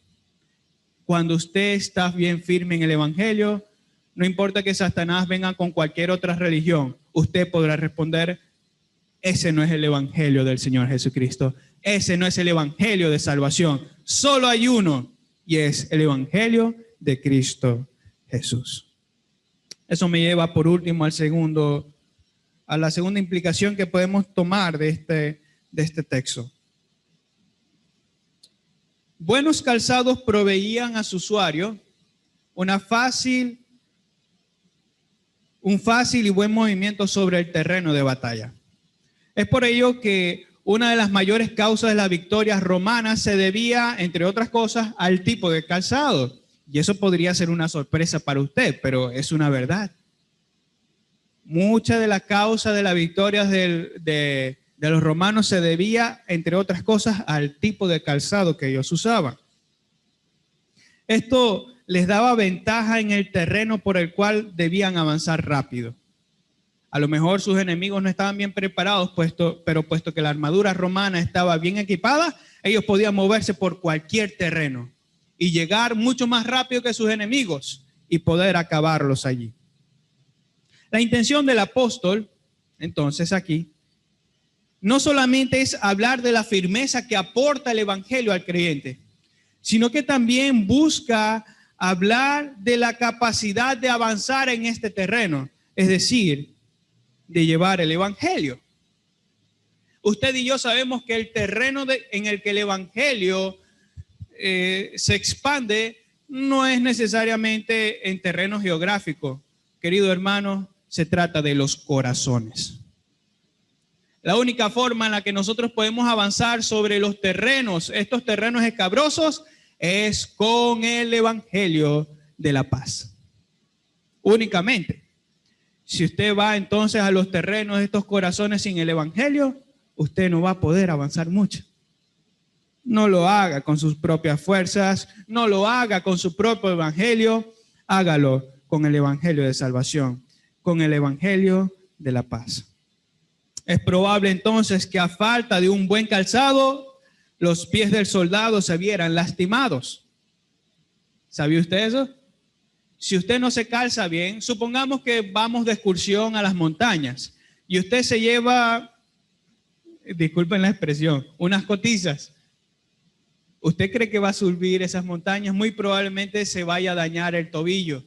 Cuando usted está bien firme en el evangelio, no importa que Satanás venga con cualquier otra religión, usted podrá responder: ese no es el evangelio del Señor Jesucristo. Ese no es el evangelio de salvación. Solo hay uno, y es el evangelio de Cristo Jesús. Eso me lleva por último a la segunda implicación que podemos tomar de este texto. Buenos calzados proveían a su usuario un fácil y buen movimiento sobre el terreno de batalla. Es por ello que una de las mayores causas de las victorias romanas se debía, entre otras cosas, al tipo de calzado. Y eso podría ser una sorpresa para usted, pero es una verdad. Mucha de la causa de las victorias de los romanos se debía, entre otras cosas, al tipo de calzado que ellos usaban. Esto les daba ventaja en el terreno por el cual debían avanzar rápido. A lo mejor sus enemigos no estaban bien preparados, pero puesto que la armadura romana estaba bien equipada, Ellos podían moverse por cualquier terreno y llegar mucho más rápido que sus enemigos y poder acabarlos allí. La intención del apóstol, entonces aquí, no solamente es hablar de la firmeza que aporta el evangelio al creyente, sino que también busca hablar de la capacidad de avanzar en este terreno, es decir, de llevar el evangelio. Usted y yo sabemos que el terreno en el que el evangelio se expande no es necesariamente en terreno geográfico. Querido hermano, se trata de los corazones. La única forma en la que nosotros podemos avanzar sobre los terrenos, estos terrenos escabrosos, es con el evangelio de la paz. Únicamente. Si usted va entonces a los terrenos de estos corazones sin el evangelio, usted no va a poder avanzar mucho. No lo haga con sus propias fuerzas, no lo haga con su propio evangelio, hágalo con el evangelio de salvación, con el evangelio de la paz. Es probable entonces que a falta de un buen calzado, los pies del soldado se vieran lastimados. ¿Sabía usted eso? Si usted no se calza bien, supongamos que vamos de excursión a las montañas y usted se lleva, disculpen la expresión, unas cotizas. ¿Usted cree que va a subir esas montañas? Muy probablemente se vaya a dañar el tobillo.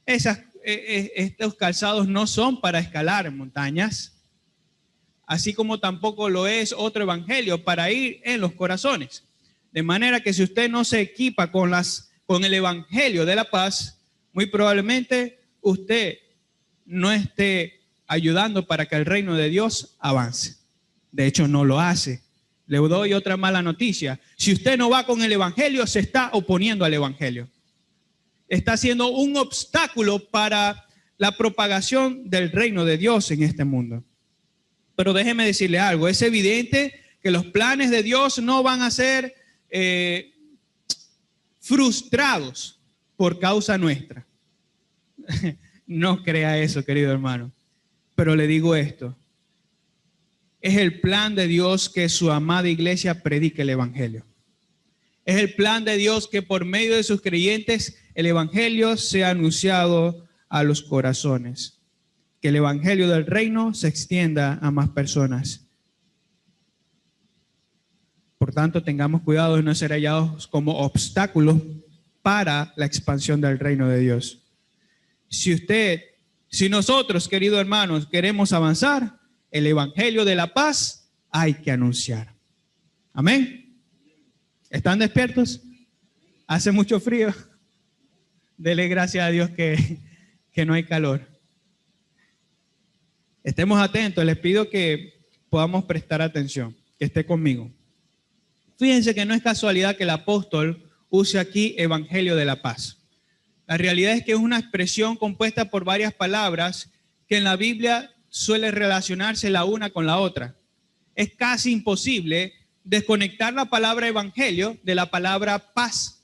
Estos calzados no son para escalar montañas, así como tampoco lo es otro evangelio para ir en los corazones. De manera que si usted no se equipa con el evangelio de la paz, muy probablemente usted no esté ayudando para que el reino de Dios avance. De hecho, no lo hace. Le doy otra mala noticia. Si usted no va con el evangelio, se está oponiendo al evangelio. Está siendo un obstáculo para la propagación del reino de Dios en este mundo. Pero déjeme decirle algo, es evidente que los planes de Dios no van a ser frustrados por causa nuestra. No crea eso, querido hermano. Pero le digo esto, es el plan de Dios que su amada iglesia predique el evangelio. Es el plan de Dios que por medio de sus creyentes el evangelio sea anunciado a los corazones. Que el evangelio del reino se extienda a más personas. Por tanto, tengamos cuidado de no ser hallados como obstáculos para la expansión del reino de Dios. Si nosotros, queridos hermanos, queremos avanzar, el evangelio de la paz hay que anunciar. Amén. ¿Están despiertos? Hace mucho frío. Dele gracias a Dios que no hay calor. Estemos atentos. Les pido que podamos prestar atención, que esté conmigo. Fíjense que no es casualidad que el apóstol use aquí evangelio de la paz. La realidad es que es una expresión compuesta por varias palabras que en la Biblia suele relacionarse la una con la otra. Es casi imposible desconectar la palabra evangelio de la palabra paz.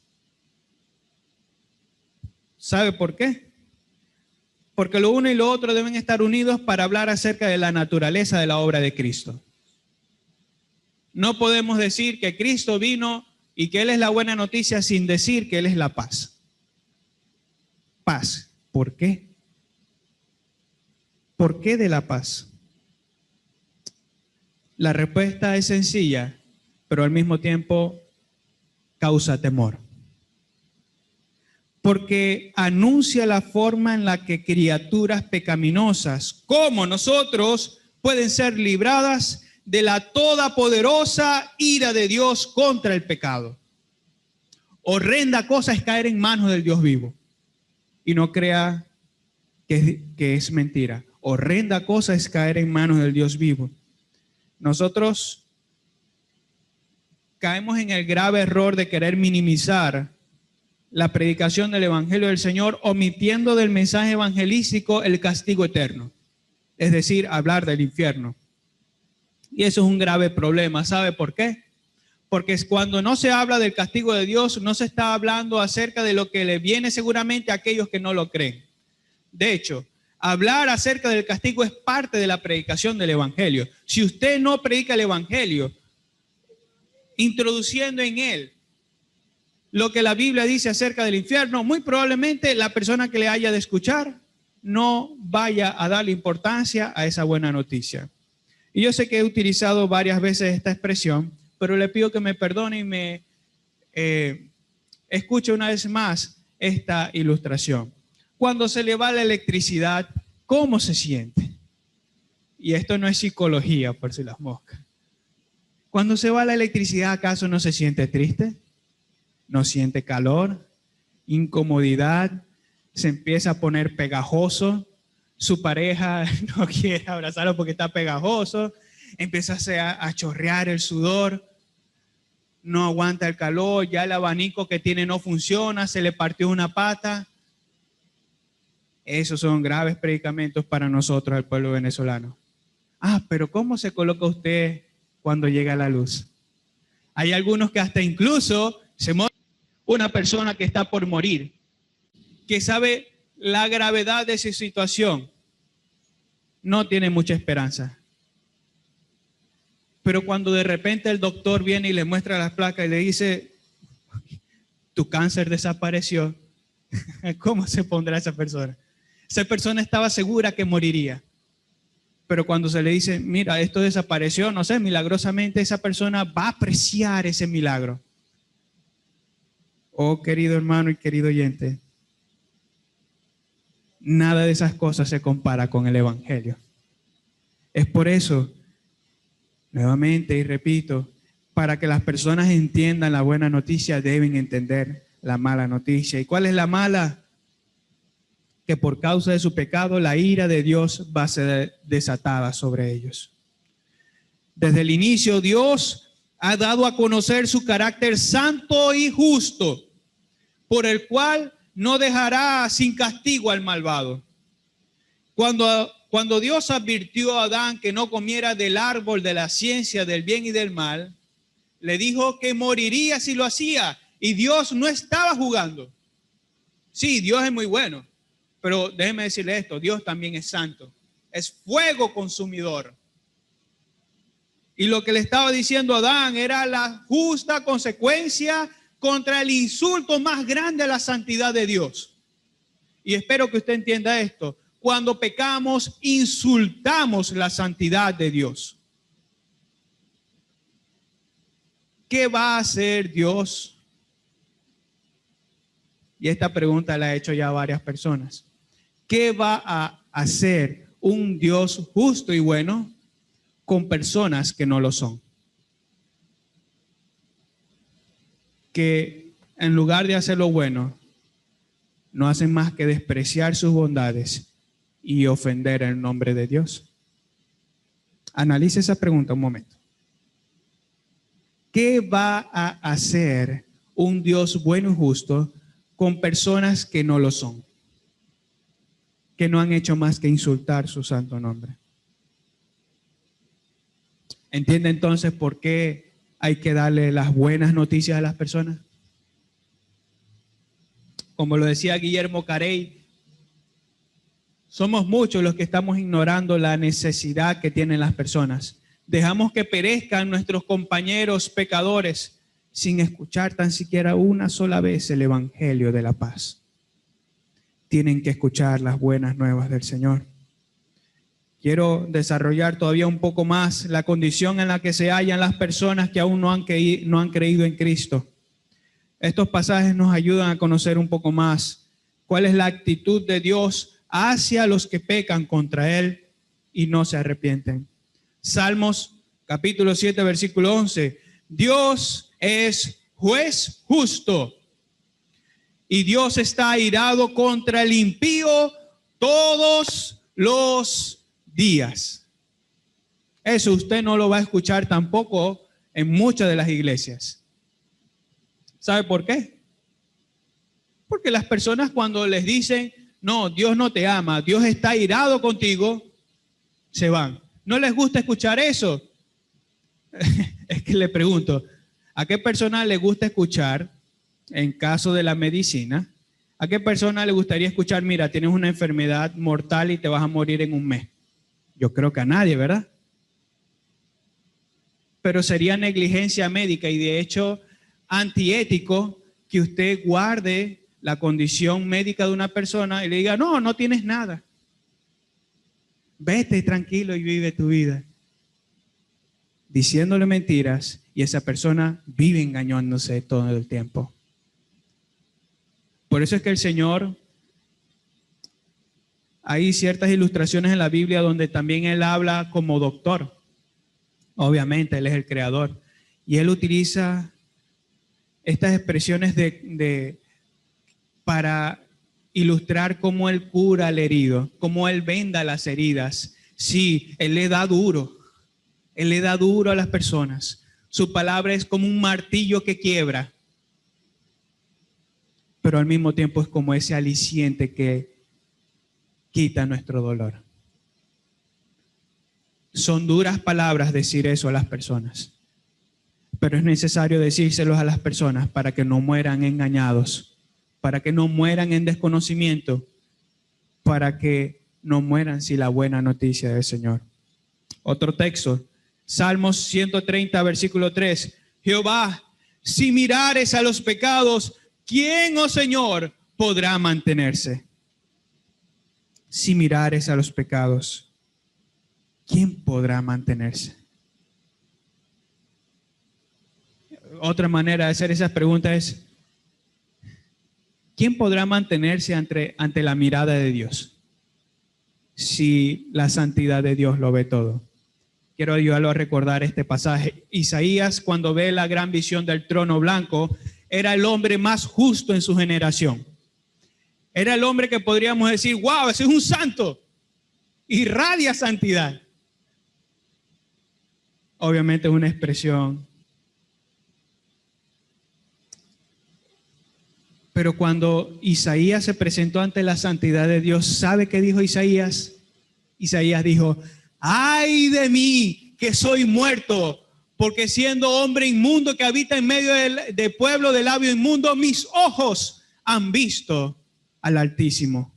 ¿Sabe por qué? Porque lo uno y lo otro deben estar unidos para hablar acerca de la naturaleza de la obra de Cristo. No podemos decir que Cristo vino y que Él es la buena noticia sin decir que Él es la paz. Paz. ¿Por qué? ¿Por qué de la paz? La respuesta es sencilla, pero al mismo tiempo causa temor. Porque anuncia la forma en la que criaturas pecaminosas, como nosotros, pueden ser libradas de la todopoderosa ira de Dios contra el pecado. Horrenda cosa es caer en manos del Dios vivo. Y no crea que es mentira. Horrenda cosa es caer en manos del Dios vivo. Nosotros caemos en el grave error de querer minimizar la predicación del Evangelio del Señor, omitiendo del mensaje evangelístico el castigo eterno, es decir, hablar del infierno. Y eso es un grave problema. ¿Sabe por qué? Porque es cuando no se habla del castigo de Dios, no se está hablando acerca de lo que le viene seguramente a aquellos que no lo creen. De hecho, hablar acerca del castigo es parte de la predicación del Evangelio. Si usted no predica el Evangelio, introduciendo en él lo que la Biblia dice acerca del infierno, muy probablemente la persona que le haya de escuchar no vaya a darle importancia a esa buena noticia. Y yo sé que he utilizado varias veces esta expresión, pero le pido que me perdone y me escuche una vez más esta ilustración. Cuando se le va la electricidad, ¿cómo se siente? Y esto no es psicología, por si las moscas. Cuando se va la electricidad, ¿acaso no se siente triste? ¿No siente calor? ¿Incomodidad? ¿Se empieza a poner pegajoso? Su pareja no quiere abrazarlo porque está pegajoso. Empieza a chorrear el sudor. No aguanta el calor. Ya el abanico que tiene no funciona. Se le partió una pata. Esos son graves predicamentos para nosotros, el pueblo venezolano. Pero ¿cómo se coloca usted cuando llega la luz? Hay algunos que hasta incluso se muere. Una persona que está por morir, que sabe la gravedad de su situación, no tiene mucha esperanza. Pero cuando de repente el doctor viene y le muestra las placas y le dice, tu cáncer desapareció, ¿cómo se pondrá esa persona? Esa persona estaba segura que moriría. Pero cuando se le dice, mira, esto desapareció, no sé, milagrosamente, esa persona va a apreciar ese milagro. Oh, querido hermano y querido oyente, nada de esas cosas se compara con el Evangelio. Es por eso, nuevamente y repito, para que las personas entiendan la buena noticia, deben entender la mala noticia. ¿Y cuál es la mala? Que por causa de su pecado, la ira de Dios va a ser desatada sobre ellos. Desde el inicio, Dios ha dado a conocer su carácter santo y justo, por el cual no dejará sin castigo al malvado. Cuando Dios advirtió a Adán que no comiera del árbol de la ciencia del bien y del mal, le dijo que moriría si lo hacía, y Dios no estaba jugando. Sí, Dios es muy bueno, pero déjeme decirle esto, Dios también es santo, es fuego consumidor. Y lo que le estaba diciendo a Adán era la justa consecuencia contra el insulto más grande a la santidad de Dios. Y espero que usted entienda esto. Cuando pecamos, insultamos la santidad de Dios. ¿Qué va a hacer Dios? Y esta pregunta la he hecho ya a varias personas. ¿Qué va a hacer un Dios justo y bueno con personas que no lo son? Que en lugar de hacer lo bueno, no hacen más que despreciar sus bondades y ofender el nombre de Dios. Analice esa pregunta un momento. ¿Qué va a hacer un Dios bueno y justo con personas que no lo son? Que no han hecho más que insultar su santo nombre. ¿Entiende entonces por qué hay que darle las buenas noticias a las personas? Como lo decía Guillermo Carey, somos muchos los que estamos ignorando la necesidad que tienen las personas. Dejamos que perezcan nuestros compañeros pecadores sin escuchar tan siquiera una sola vez el Evangelio de la paz. Tienen que escuchar las buenas nuevas del Señor. Quiero desarrollar todavía un poco más la condición en la que se hallan las personas que aún no han creído en Cristo. Estos pasajes nos ayudan a conocer un poco más cuál es la actitud de Dios hacia los que pecan contra Él y no se arrepienten. Salmos capítulo 7, versículo 11. Dios es juez justo y Dios está airado contra el impío todos los días. Eso usted no lo va a escuchar tampoco en muchas de las iglesias. ¿Sabe por qué? Porque las personas cuando les dicen, no, Dios no te ama, Dios está airado contigo, se van. ¿No les gusta escuchar eso? Es que le pregunto, ¿a qué persona le gusta escuchar, en caso de la medicina, a qué persona le gustaría escuchar, mira, tienes una enfermedad mortal y te vas a morir en un mes? Yo creo que a nadie, ¿verdad? pero sería negligencia médica y de hecho antiético que usted guarde la condición médica de una persona y le diga, no, no tienes nada. Vete tranquilo y vive tu vida. Diciéndole mentiras y esa persona vive engañándose todo el tiempo. Por eso es que el Señor, hay ciertas ilustraciones en la Biblia donde también Él habla como doctor. Obviamente, Él es el creador. Y Él utiliza estas expresiones para ilustrar cómo Él cura al herido, cómo Él venda las heridas. Sí, Él le da duro. Él le da duro a las personas. Su palabra es como un martillo que quiebra. Pero al mismo tiempo es como ese aliciente que quita nuestro dolor. Son duras palabras decir eso a las personas, pero es necesario decírselos a las personas para que no mueran engañados, para que no mueran en desconocimiento, para que no mueran sin la buena noticia del Señor. Otro texto, Salmos 130, versículo 3. Jehová, si mirares a los pecados, ¿quién, oh Señor, podrá mantenerse? Si mirares a los pecados, ¿quién podrá mantenerse? Otra manera de hacer esas preguntas es, ¿quién podrá mantenerse ante la mirada de Dios? Si la santidad de Dios lo ve todo. Quiero ayudarlo a recordar este pasaje. Isaías, cuando ve la gran visión del trono blanco, era el hombre más justo en su generación. Era el hombre que podríamos decir, wow, ese es un santo. Irradia santidad. Obviamente es una expresión. Pero cuando Isaías se presentó ante la santidad de Dios, ¿sabe qué dijo Isaías? Isaías dijo, ¡ay de mí que soy muerto! Porque siendo hombre inmundo que habita en medio de pueblo de labio inmundo, mis ojos han visto al Altísimo.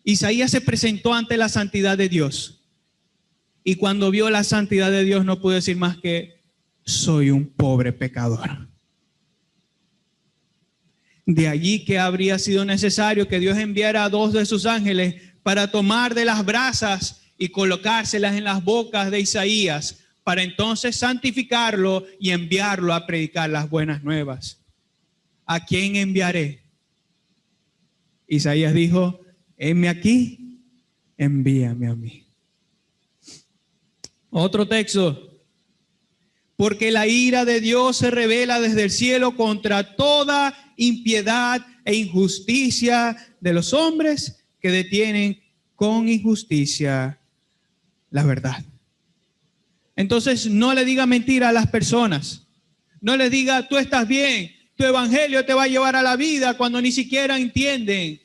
Isaías se presentó ante la santidad de Dios. Y cuando vio la santidad de Dios no pudo decir más que, soy un pobre pecador. De allí que habría sido necesario que Dios enviara a 2 de sus ángeles para tomar de las brasas y colocárselas en las bocas de Isaías, para entonces santificarlo y enviarlo a predicar las buenas nuevas. ¿A quién enviaré? Isaías dijo, heme aquí, envíame a mí. Otro texto. Porque la ira de Dios se revela desde el cielo contra toda impiedad e injusticia de los hombres que detienen con injusticia la verdad. Entonces no le diga mentira a las personas. No les diga, tú estás bien, tu evangelio te va a llevar a la vida, cuando ni siquiera entienden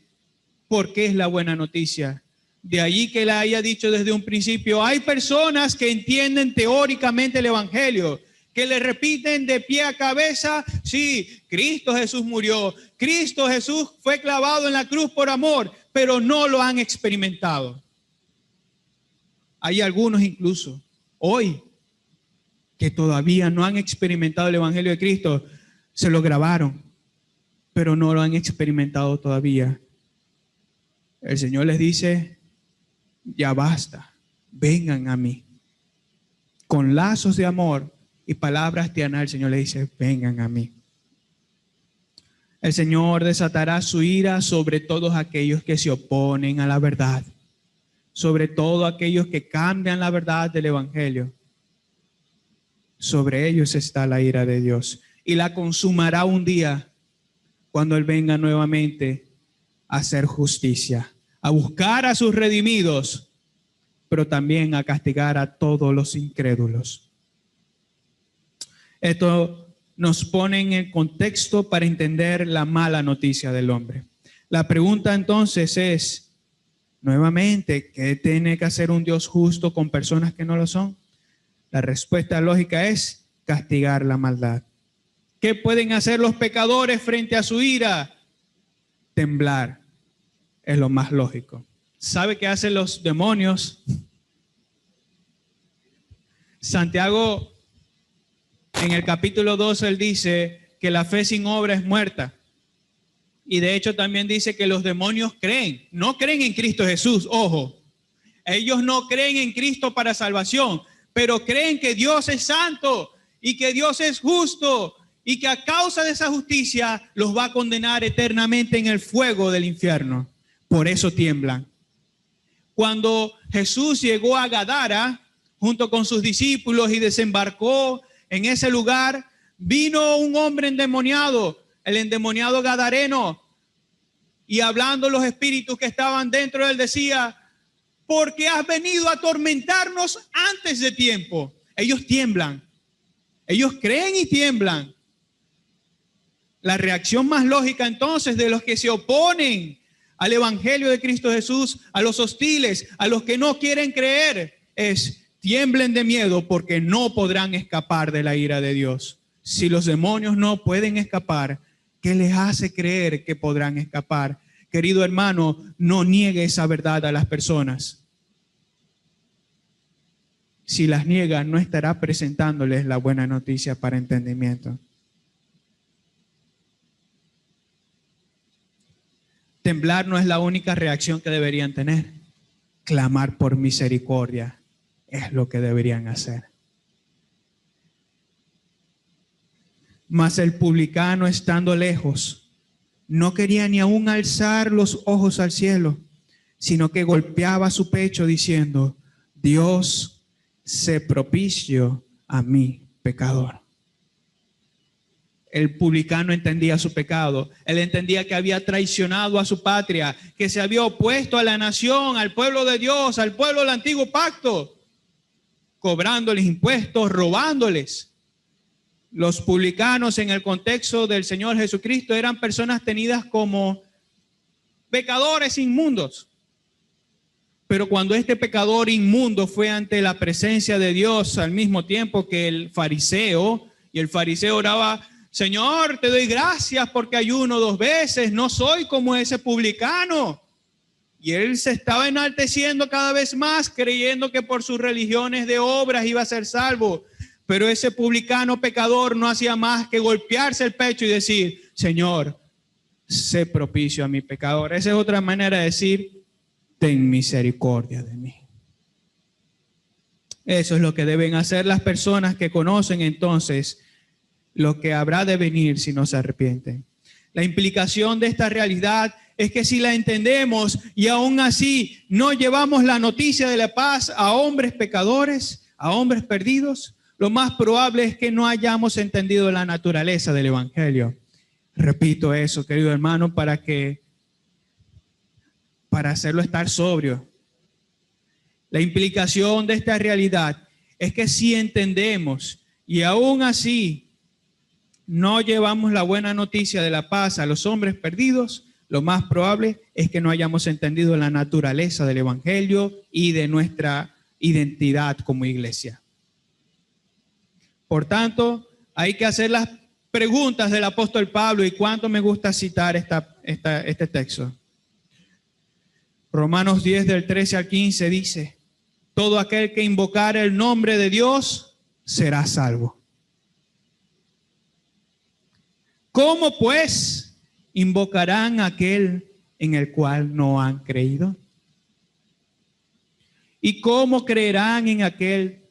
por qué es la buena noticia. De allí que le haya dicho desde un principio, hay personas que entienden teóricamente el evangelio, que le repiten de pie a cabeza, sí, Cristo Jesús murió, Cristo Jesús fue clavado en la cruz por amor, pero no lo han experimentado. Hay algunos incluso hoy que todavía no han experimentado el evangelio de Cristo, se lo grabaron, pero no lo han experimentado todavía. El Señor les dice, ya basta, vengan a mí. Con lazos de amor y palabras tiernas, el Señor le dice, vengan a mí. El Señor desatará su ira sobre todos aquellos que se oponen a la verdad, sobre todo aquellos que cambian la verdad del evangelio. Sobre ellos está la ira de Dios y la consumará un día cuando Él venga nuevamente a hacer justicia, a buscar a sus redimidos, pero también a castigar a todos los incrédulos. Esto nos pone en el contexto para entender la mala noticia del hombre. La pregunta entonces es, nuevamente, ¿qué tiene que hacer un Dios justo con personas que no lo son? La respuesta lógica es castigar la maldad. ¿Qué pueden hacer los pecadores frente a su ira? Temblar. Es lo más lógico. ¿Sabe qué hacen los demonios? Santiago, en el capítulo 12, él dice que la fe sin obra es muerta. Y de hecho también dice que los demonios creen, no creen en Cristo Jesús, ojo. Ellos no creen en Cristo para salvación, pero creen que Dios es santo y que Dios es justo y que a causa de esa justicia los va a condenar eternamente en el fuego del infierno. Por eso tiemblan. Cuando Jesús llegó a Gadara junto con sus discípulos y desembarcó en ese lugar, vino un hombre endemoniado, el endemoniado gadareno, y hablando los espíritus que estaban dentro de él decía: ¿por qué has venido a atormentarnos antes de tiempo? Ellos tiemblan, ellos creen y tiemblan. La reacción más lógica entonces de los que se oponen al evangelio de Cristo Jesús, a los hostiles, a los que no quieren creer, es: tiemblen de miedo porque no podrán escapar de la ira de Dios. Si los demonios no pueden escapar, ¿qué les hace creer que podrán escapar? Querido hermano, no niegue esa verdad a las personas. Si las niega, no estará presentándoles la buena noticia para entendimiento. Temblar no es la única reacción que deberían tener. Clamar por misericordia es lo que deberían hacer. Mas el publicano, estando lejos, no quería ni aún alzar los ojos al cielo, sino que golpeaba su pecho diciendo: Dios, sé propicio a mí, pecador. El publicano entendía su pecado. Él entendía que había traicionado a su patria, que se había opuesto a la nación, al pueblo de Dios, al pueblo del antiguo pacto, cobrándoles impuestos, robándoles. Los publicanos en el contexto del Señor Jesucristo eran personas tenidas como pecadores inmundos. Pero cuando este pecador inmundo fue ante la presencia de Dios al mismo tiempo que el fariseo, y el fariseo oraba: Señor, te doy gracias porque ayuno 2 veces, no soy como ese publicano. Y él se estaba enalteciendo cada vez más, creyendo que por sus religiones de obras iba a ser salvo. Pero ese publicano pecador no hacía más que golpearse el pecho y decir: Señor, sé propicio a mi pecador. Esa es otra manera de decir: ten misericordia de mí. Eso es lo que deben hacer las personas que conocen entonces lo que habrá de venir si no se arrepienten. La implicación de esta realidad es que si la entendemos y aún así no llevamos la noticia de la paz a hombres pecadores, a hombres perdidos, lo más probable es que no hayamos entendido la naturaleza del evangelio. Repito eso, querido hermano, para hacerlo estar sobrio. La implicación de esta realidad es que si entendemos y aún así no llevamos la buena noticia de la paz a los hombres perdidos, lo más probable es que no hayamos entendido la naturaleza del evangelio y de nuestra identidad como iglesia. Por tanto, hay que hacer las preguntas del apóstol Pablo, y cuánto me gusta citar este texto. Romanos 10 del 13 al 15 dice: todo aquel que invocare el nombre de Dios será salvo. ¿Cómo pues invocarán a aquel en el cual no han creído? ¿Y cómo creerán en aquel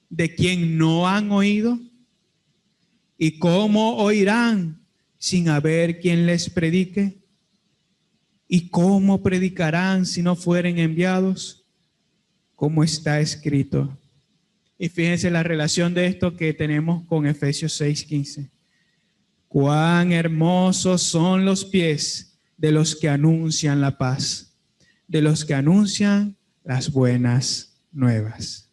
de quien no han oído? ¿Y cómo oirán sin haber quien les predique? ¿Y cómo predicarán si no fueren enviados? Como está escrito. Y fíjense la relación de esto que tenemos con Efesios 6:15. Cuán hermosos son los pies de los que anuncian la paz, de los que anuncian las buenas nuevas.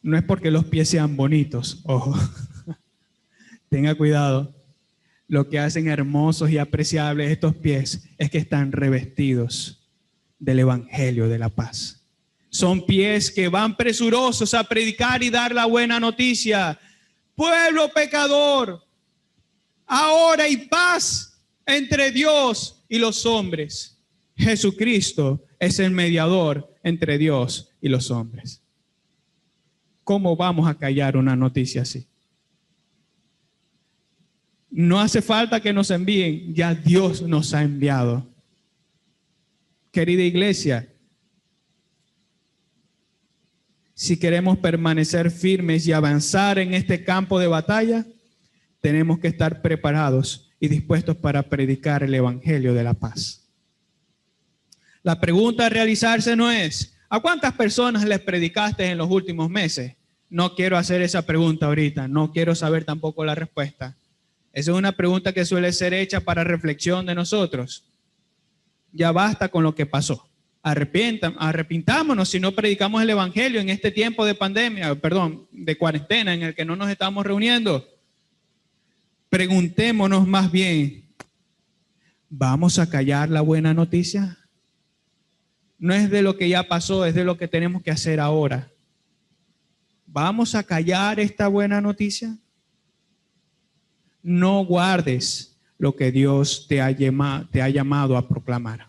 No es porque los pies sean bonitos, ojo. Tenga cuidado. Lo que hacen hermosos y apreciables estos pies es que están revestidos del evangelio de la paz. Son pies que van presurosos a predicar y dar la buena noticia. Pueblo pecador, ahora hay paz entre Dios y los hombres. Jesucristo es el mediador entre Dios y los hombres. ¿Cómo vamos a callar una noticia así? No hace falta que nos envíen, ya Dios nos ha enviado. Querida iglesia, si queremos permanecer firmes y avanzar en este campo de batalla, tenemos que estar preparados y dispuestos para predicar el evangelio de la paz. La pregunta a realizarse no es, ¿a cuántas personas les predicaste en los últimos meses? No quiero hacer esa pregunta ahorita, no quiero saber tampoco la respuesta. Esa es una pregunta que suele ser hecha para reflexión de nosotros. Ya basta con lo que pasó. Arrepintámonos si no predicamos el evangelio en este tiempo de pandemia, de cuarentena en el que no nos estamos reuniendo. Preguntémonos más bien, ¿vamos a callar la buena noticia? No es de lo que ya pasó, es de lo que tenemos que hacer ahora. ¿Vamos a callar esta buena noticia? No guardes lo que Dios te ha llamado a proclamar.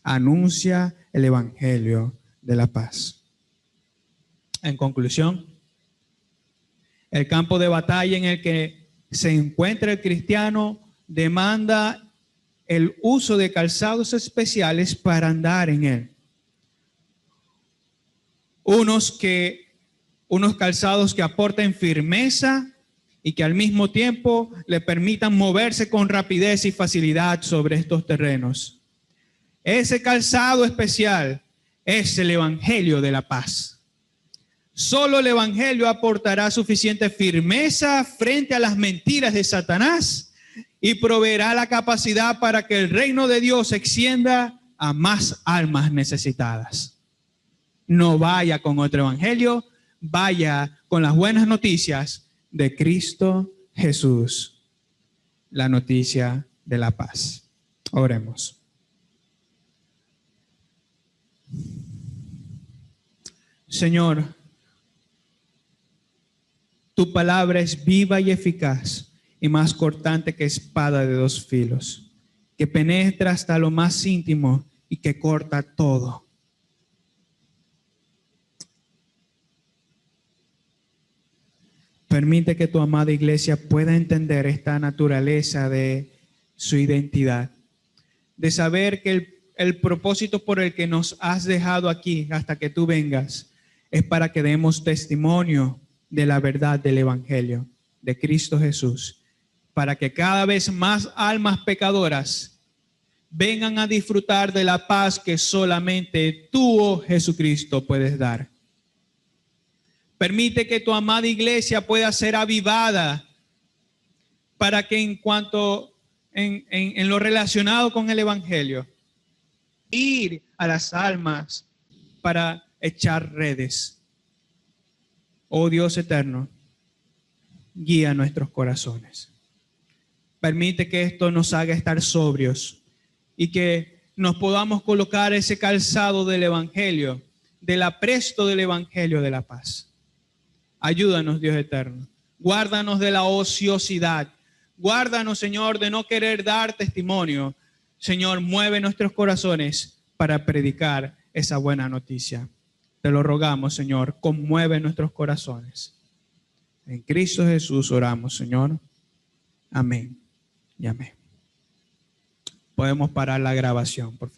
Anuncia el evangelio de la paz. En conclusión, el campo de batalla en el que se encuentra el cristiano demanda el uso de calzados especiales para andar en él. Unos calzados que aporten firmeza y que al mismo tiempo le permitan moverse con rapidez y facilidad sobre estos terrenos. Ese calzado especial es el evangelio de la paz. Solo el evangelio aportará suficiente firmeza frente a las mentiras de Satanás y proveerá la capacidad para que el reino de Dios se extienda a más almas necesitadas. No vaya con otro evangelio, vaya con las buenas noticias de Cristo Jesús, la noticia de la paz. Oremos. Señor, tu palabra es viva y eficaz y más cortante que espada de dos filos, que penetra hasta lo más íntimo y que corta todo. Permite que tu amada iglesia pueda entender esta naturaleza de su identidad, de saber que el propósito por el que nos has dejado aquí hasta que tú vengas es para que demos testimonio de la verdad del evangelio de Cristo Jesús, para que cada vez más almas pecadoras vengan a disfrutar de la paz que solamente tú, oh Jesucristo, puedes dar. Permite que tu amada iglesia pueda ser avivada para que en lo relacionado con el evangelio, ir a las almas para echar redes. Oh Dios eterno, guía nuestros corazones. Permite que esto nos haga estar sobrios y que nos podamos colocar ese calzado del evangelio, del apresto del evangelio de la paz. Ayúdanos, Dios eterno. Guárdanos de la ociosidad. Guárdanos, Señor, de no querer dar testimonio. Señor, mueve nuestros corazones para predicar esa buena noticia. Te lo rogamos, Señor, conmueve nuestros corazones. En Cristo Jesús oramos, Señor. Amén y amén. Podemos parar la grabación, por favor.